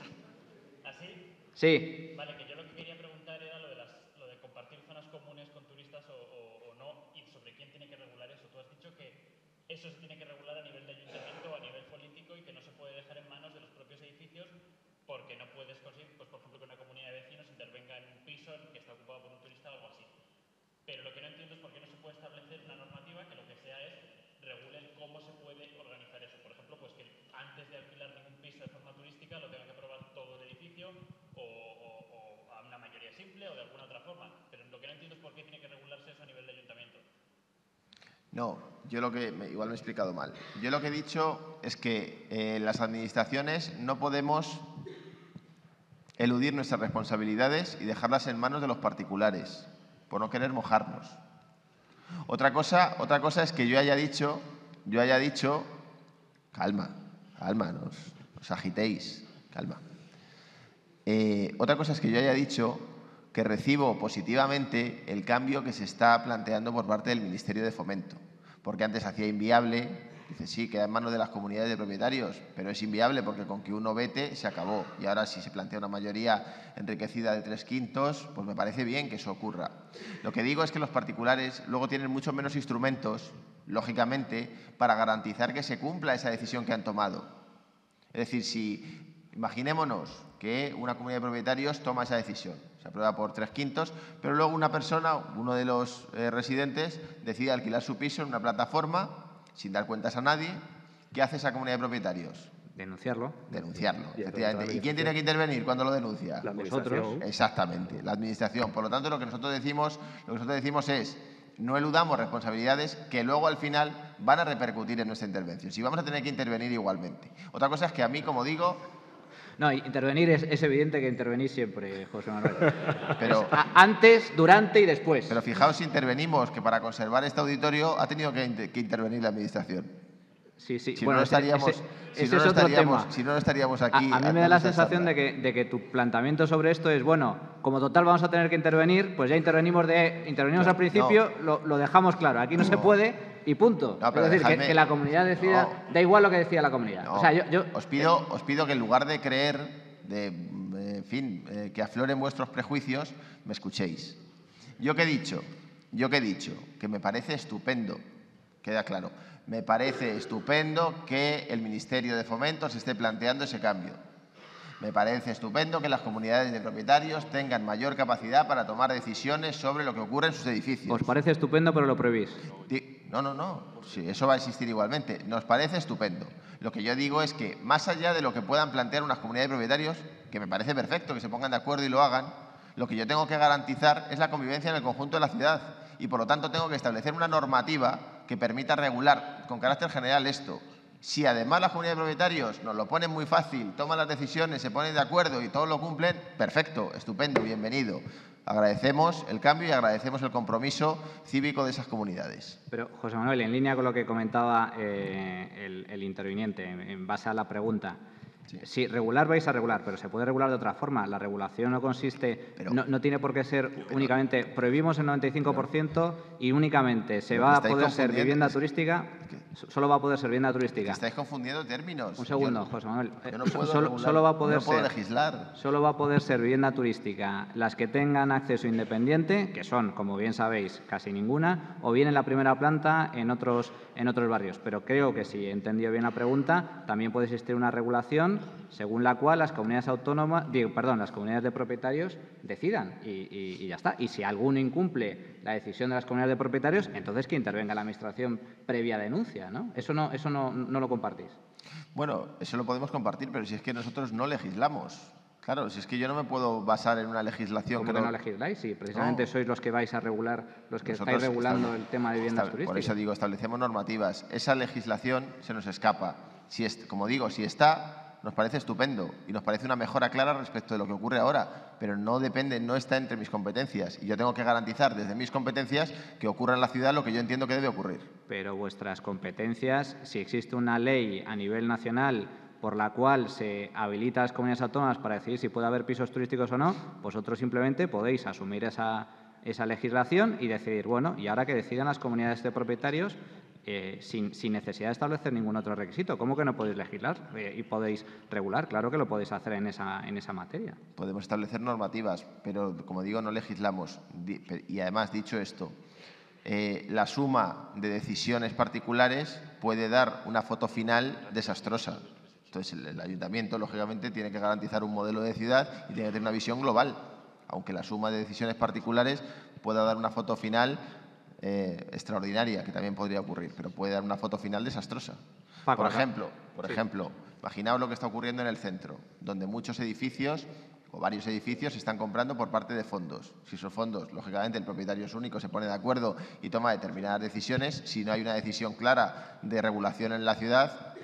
Sí. Vale, que yo lo que quería preguntar era lo de compartir zonas comunes con turistas o no, y sobre quién tiene que regular eso. Tú has dicho que eso se tiene que regular a nivel de ayuntamiento o a nivel político y que no se puede dejar en manos de los propios edificios porque no puedes conseguir, pues por ejemplo, que una comunidad de vecinos intervenga en un piso que está ocupado por un turista o algo así. Pero lo que no entiendo es por qué no se puede establecer una normativa que lo que sea es regule el cómo se puede organizar eso. Por ejemplo, pues que antes de alquilar ningún piso de forma turística lo tenga que aprobar todo el edificio o a una mayoría simple o de alguna otra forma. Pero lo que no entiendo es por qué tiene que regularse eso a nivel de ayuntamiento. No, igual me he explicado mal. Yo lo que he dicho es que las administraciones no podemos eludir nuestras responsabilidades y dejarlas en manos de los particulares, por no querer mojarnos. Otra cosa es que yo haya dicho, calma, no os agitéis, calma. Otra cosa es que yo haya dicho que recibo positivamente el cambio que se está planteando por parte del Ministerio de Fomento, porque antes hacía inviable. Dice, sí, queda en manos de las comunidades de propietarios, pero es inviable porque con que uno vete se acabó. Y ahora si se plantea una mayoría enriquecida de 3/5, pues me parece bien que eso ocurra. Lo que digo es que los particulares luego tienen mucho menos instrumentos, lógicamente, para garantizar que se cumpla esa decisión que han tomado. Es decir, imaginémonos que una comunidad de propietarios toma esa decisión, se aprueba por 3/5, pero luego una persona, uno de los residentes, decide alquilar su piso en una plataforma sin dar cuentas a nadie. ¿Qué hace esa comunidad de propietarios? Denunciarlo. Efectivamente. ¿Y quién tiene que intervenir cuando lo denuncia? La administración. Exactamente, la administración. Por lo tanto, lo que nosotros decimos es no eludamos responsabilidades que luego al final van a repercutir en nuestra intervención. Si vamos a tener que intervenir igualmente. Otra cosa es que a mí, como digo... No, intervenir es evidente que intervenís siempre, José Manuel. Pero, antes, durante y después. Pero fijaos si intervenimos, que para conservar este auditorio ha tenido que intervenir la administración. Sí. Si Bueno, no estaríamos aquí. A mí me da la sensación de que tu planteamiento sobre esto es, bueno, como total vamos a tener que intervenir, pues ya intervenimos al principio, lo dejamos claro. Aquí no se puede y punto. No, es decir, que la comunidad decida, da igual lo que decida la comunidad. No, o sea, os pido que en lugar de creer, que afloren vuestros prejuicios, me escuchéis. ¿Yo qué he dicho? Que me parece estupendo, queda claro. Me parece estupendo que el Ministerio de Fomento se esté planteando ese cambio. Me parece estupendo que las comunidades de propietarios tengan mayor capacidad para tomar decisiones sobre lo que ocurre en sus edificios. Os parece estupendo, pero lo prohibís. No. Sí, eso va a existir igualmente. Nos parece estupendo. Lo que yo digo es que, más allá de lo que puedan plantear unas comunidades de propietarios, que me parece perfecto que se pongan de acuerdo y lo hagan, lo que yo tengo que garantizar es la convivencia en el conjunto de la ciudad. Y, por lo tanto, tengo que establecer una normativa que permita regular con carácter general esto. Si además las comunidades de propietarios nos lo ponen muy fácil, toman las decisiones, se ponen de acuerdo y todos lo cumplen, perfecto, estupendo, bienvenido. Agradecemos el cambio y agradecemos el compromiso cívico de esas comunidades. Pero, José Manuel, en línea con lo que comentaba el interviniente, en base a la pregunta, sí, regular vais a regular, pero se puede regular de otra forma. La regulación no consiste, no tiene por qué ser únicamente, prohibimos el 95% y únicamente se va a poder ser vivienda turística Solo va a poder ser vivienda turística. Estáis confundiendo términos. Un segundo, José Manuel. Yo no puedo Solo va a poder no puedo ser, legislar. Solo va a poder ser vivienda turística las que tengan acceso independiente, que son, como bien sabéis, casi ninguna, o bien en la primera planta en otros barrios. Pero creo que si he entendido bien la pregunta, también puede existir una regulación según la cual las comunidades autónomas, las comunidades de propietarios decidan y ya está. Y si alguno incumple la decisión de las comunidades de propietarios, entonces que intervenga la Administración previa denuncia, ¿no? Eso no lo compartís. Bueno, eso lo podemos compartir, pero si es que nosotros no legislamos. Claro, si es que yo no me puedo basar en una legislación... ¿Cómo que no legisláis? Sí, precisamente sois los que vais a regular, los que estáis regulando el tema de viviendas turísticas. Por eso digo, establecemos normativas. Esa legislación se nos escapa. Como digo, si está, nos parece estupendo y nos parece una mejora clara respecto de lo que ocurre ahora, pero no está entre mis competencias y yo tengo que garantizar desde mis competencias que ocurra en la ciudad lo que yo entiendo que debe ocurrir. Pero vuestras competencias, si existe una ley a nivel nacional por la cual se habilita a las comunidades autónomas para decidir si puede haber pisos turísticos o no, vosotros simplemente podéis asumir esa legislación y decidir, bueno, y ahora que decidan las comunidades de propietarios, sin necesidad de establecer ningún otro requisito. ¿Cómo que no podéis legislar y podéis regular? Claro que lo podéis hacer en esa materia. Podemos establecer normativas, pero, como digo, no legislamos. Y además, dicho esto, la suma de decisiones particulares puede dar una foto final desastrosa. Entonces, el ayuntamiento, lógicamente, tiene que garantizar un modelo de ciudad y tiene que tener una visión global, aunque la suma de decisiones particulares pueda dar una foto final extraordinaria, que también podría ocurrir, pero puede dar una foto final desastrosa. Paco, por ejemplo, imaginaos lo que está ocurriendo en el centro, donde muchos edificios o varios edificios se están comprando por parte de fondos. Si esos fondos, lógicamente, el propietario es único, se pone de acuerdo y toma determinadas decisiones, si no hay una decisión clara de regulación en la ciudad,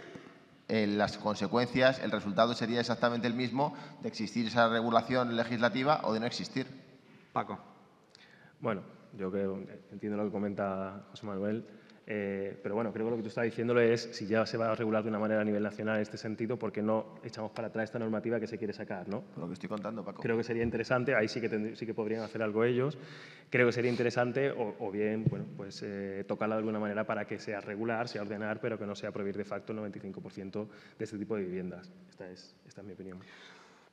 las consecuencias, el resultado sería exactamente el mismo de existir esa regulación legislativa o de no existir. Paco. Bueno, yo entiendo lo que comenta José Manuel, pero bueno, creo que lo que tú estás diciéndolo es si ya se va a regular de una manera a nivel nacional en este sentido, ¿por qué no echamos para atrás esta normativa que se quiere sacar, ¿no? Por lo que estoy contando, Paco. Creo que sería interesante, ahí sí que podrían hacer algo ellos. Creo que sería interesante o bien, bueno, pues tocarla de alguna manera para que sea regular, sea ordenar, pero que no sea prohibir de facto el 95% de este tipo de viviendas. Esta es mi opinión.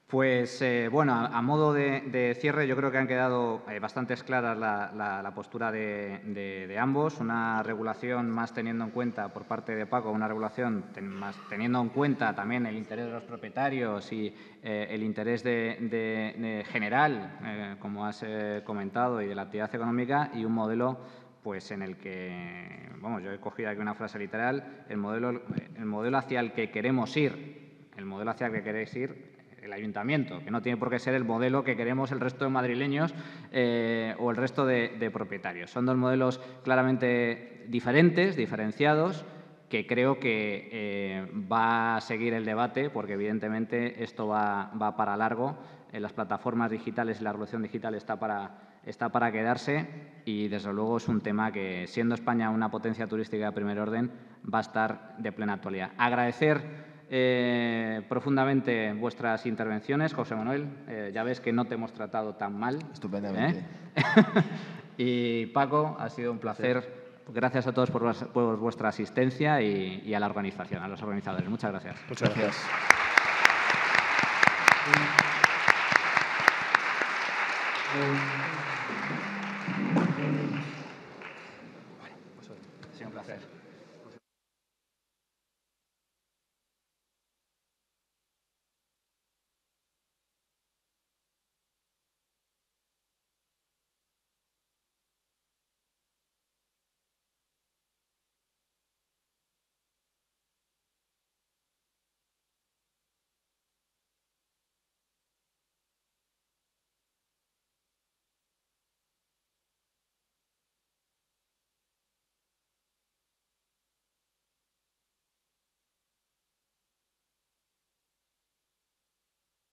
Pues, bueno, a modo de cierre, yo creo que han quedado bastante claras la postura de ambos. Una regulación más teniendo en cuenta, por parte de Paco, una regulación más teniendo en cuenta también el interés de los propietarios y el interés general, como has comentado, y de la actividad económica, y un modelo pues en el que, vamos, yo he cogido aquí una frase literal, el modelo hacia el que queremos ir, el ayuntamiento, que no tiene por qué ser el modelo que queremos el resto de madrileños o el resto de propietarios. Son dos modelos claramente diferenciados, que creo que va a seguir el debate, porque evidentemente esto va para largo. Las plataformas digitales y la revolución digital está para quedarse y, desde luego, es un tema que, siendo España una potencia turística de primer orden, va a estar de plena actualidad. Agradecer profundamente vuestras intervenciones, José Manuel. Ya ves que no te hemos tratado tan mal. Estupendamente. Y Paco, ha sido un placer. Gracias a todos por vuestra asistencia y a la organización, a los organizadores. Muchas gracias. Muchas gracias. Gracias.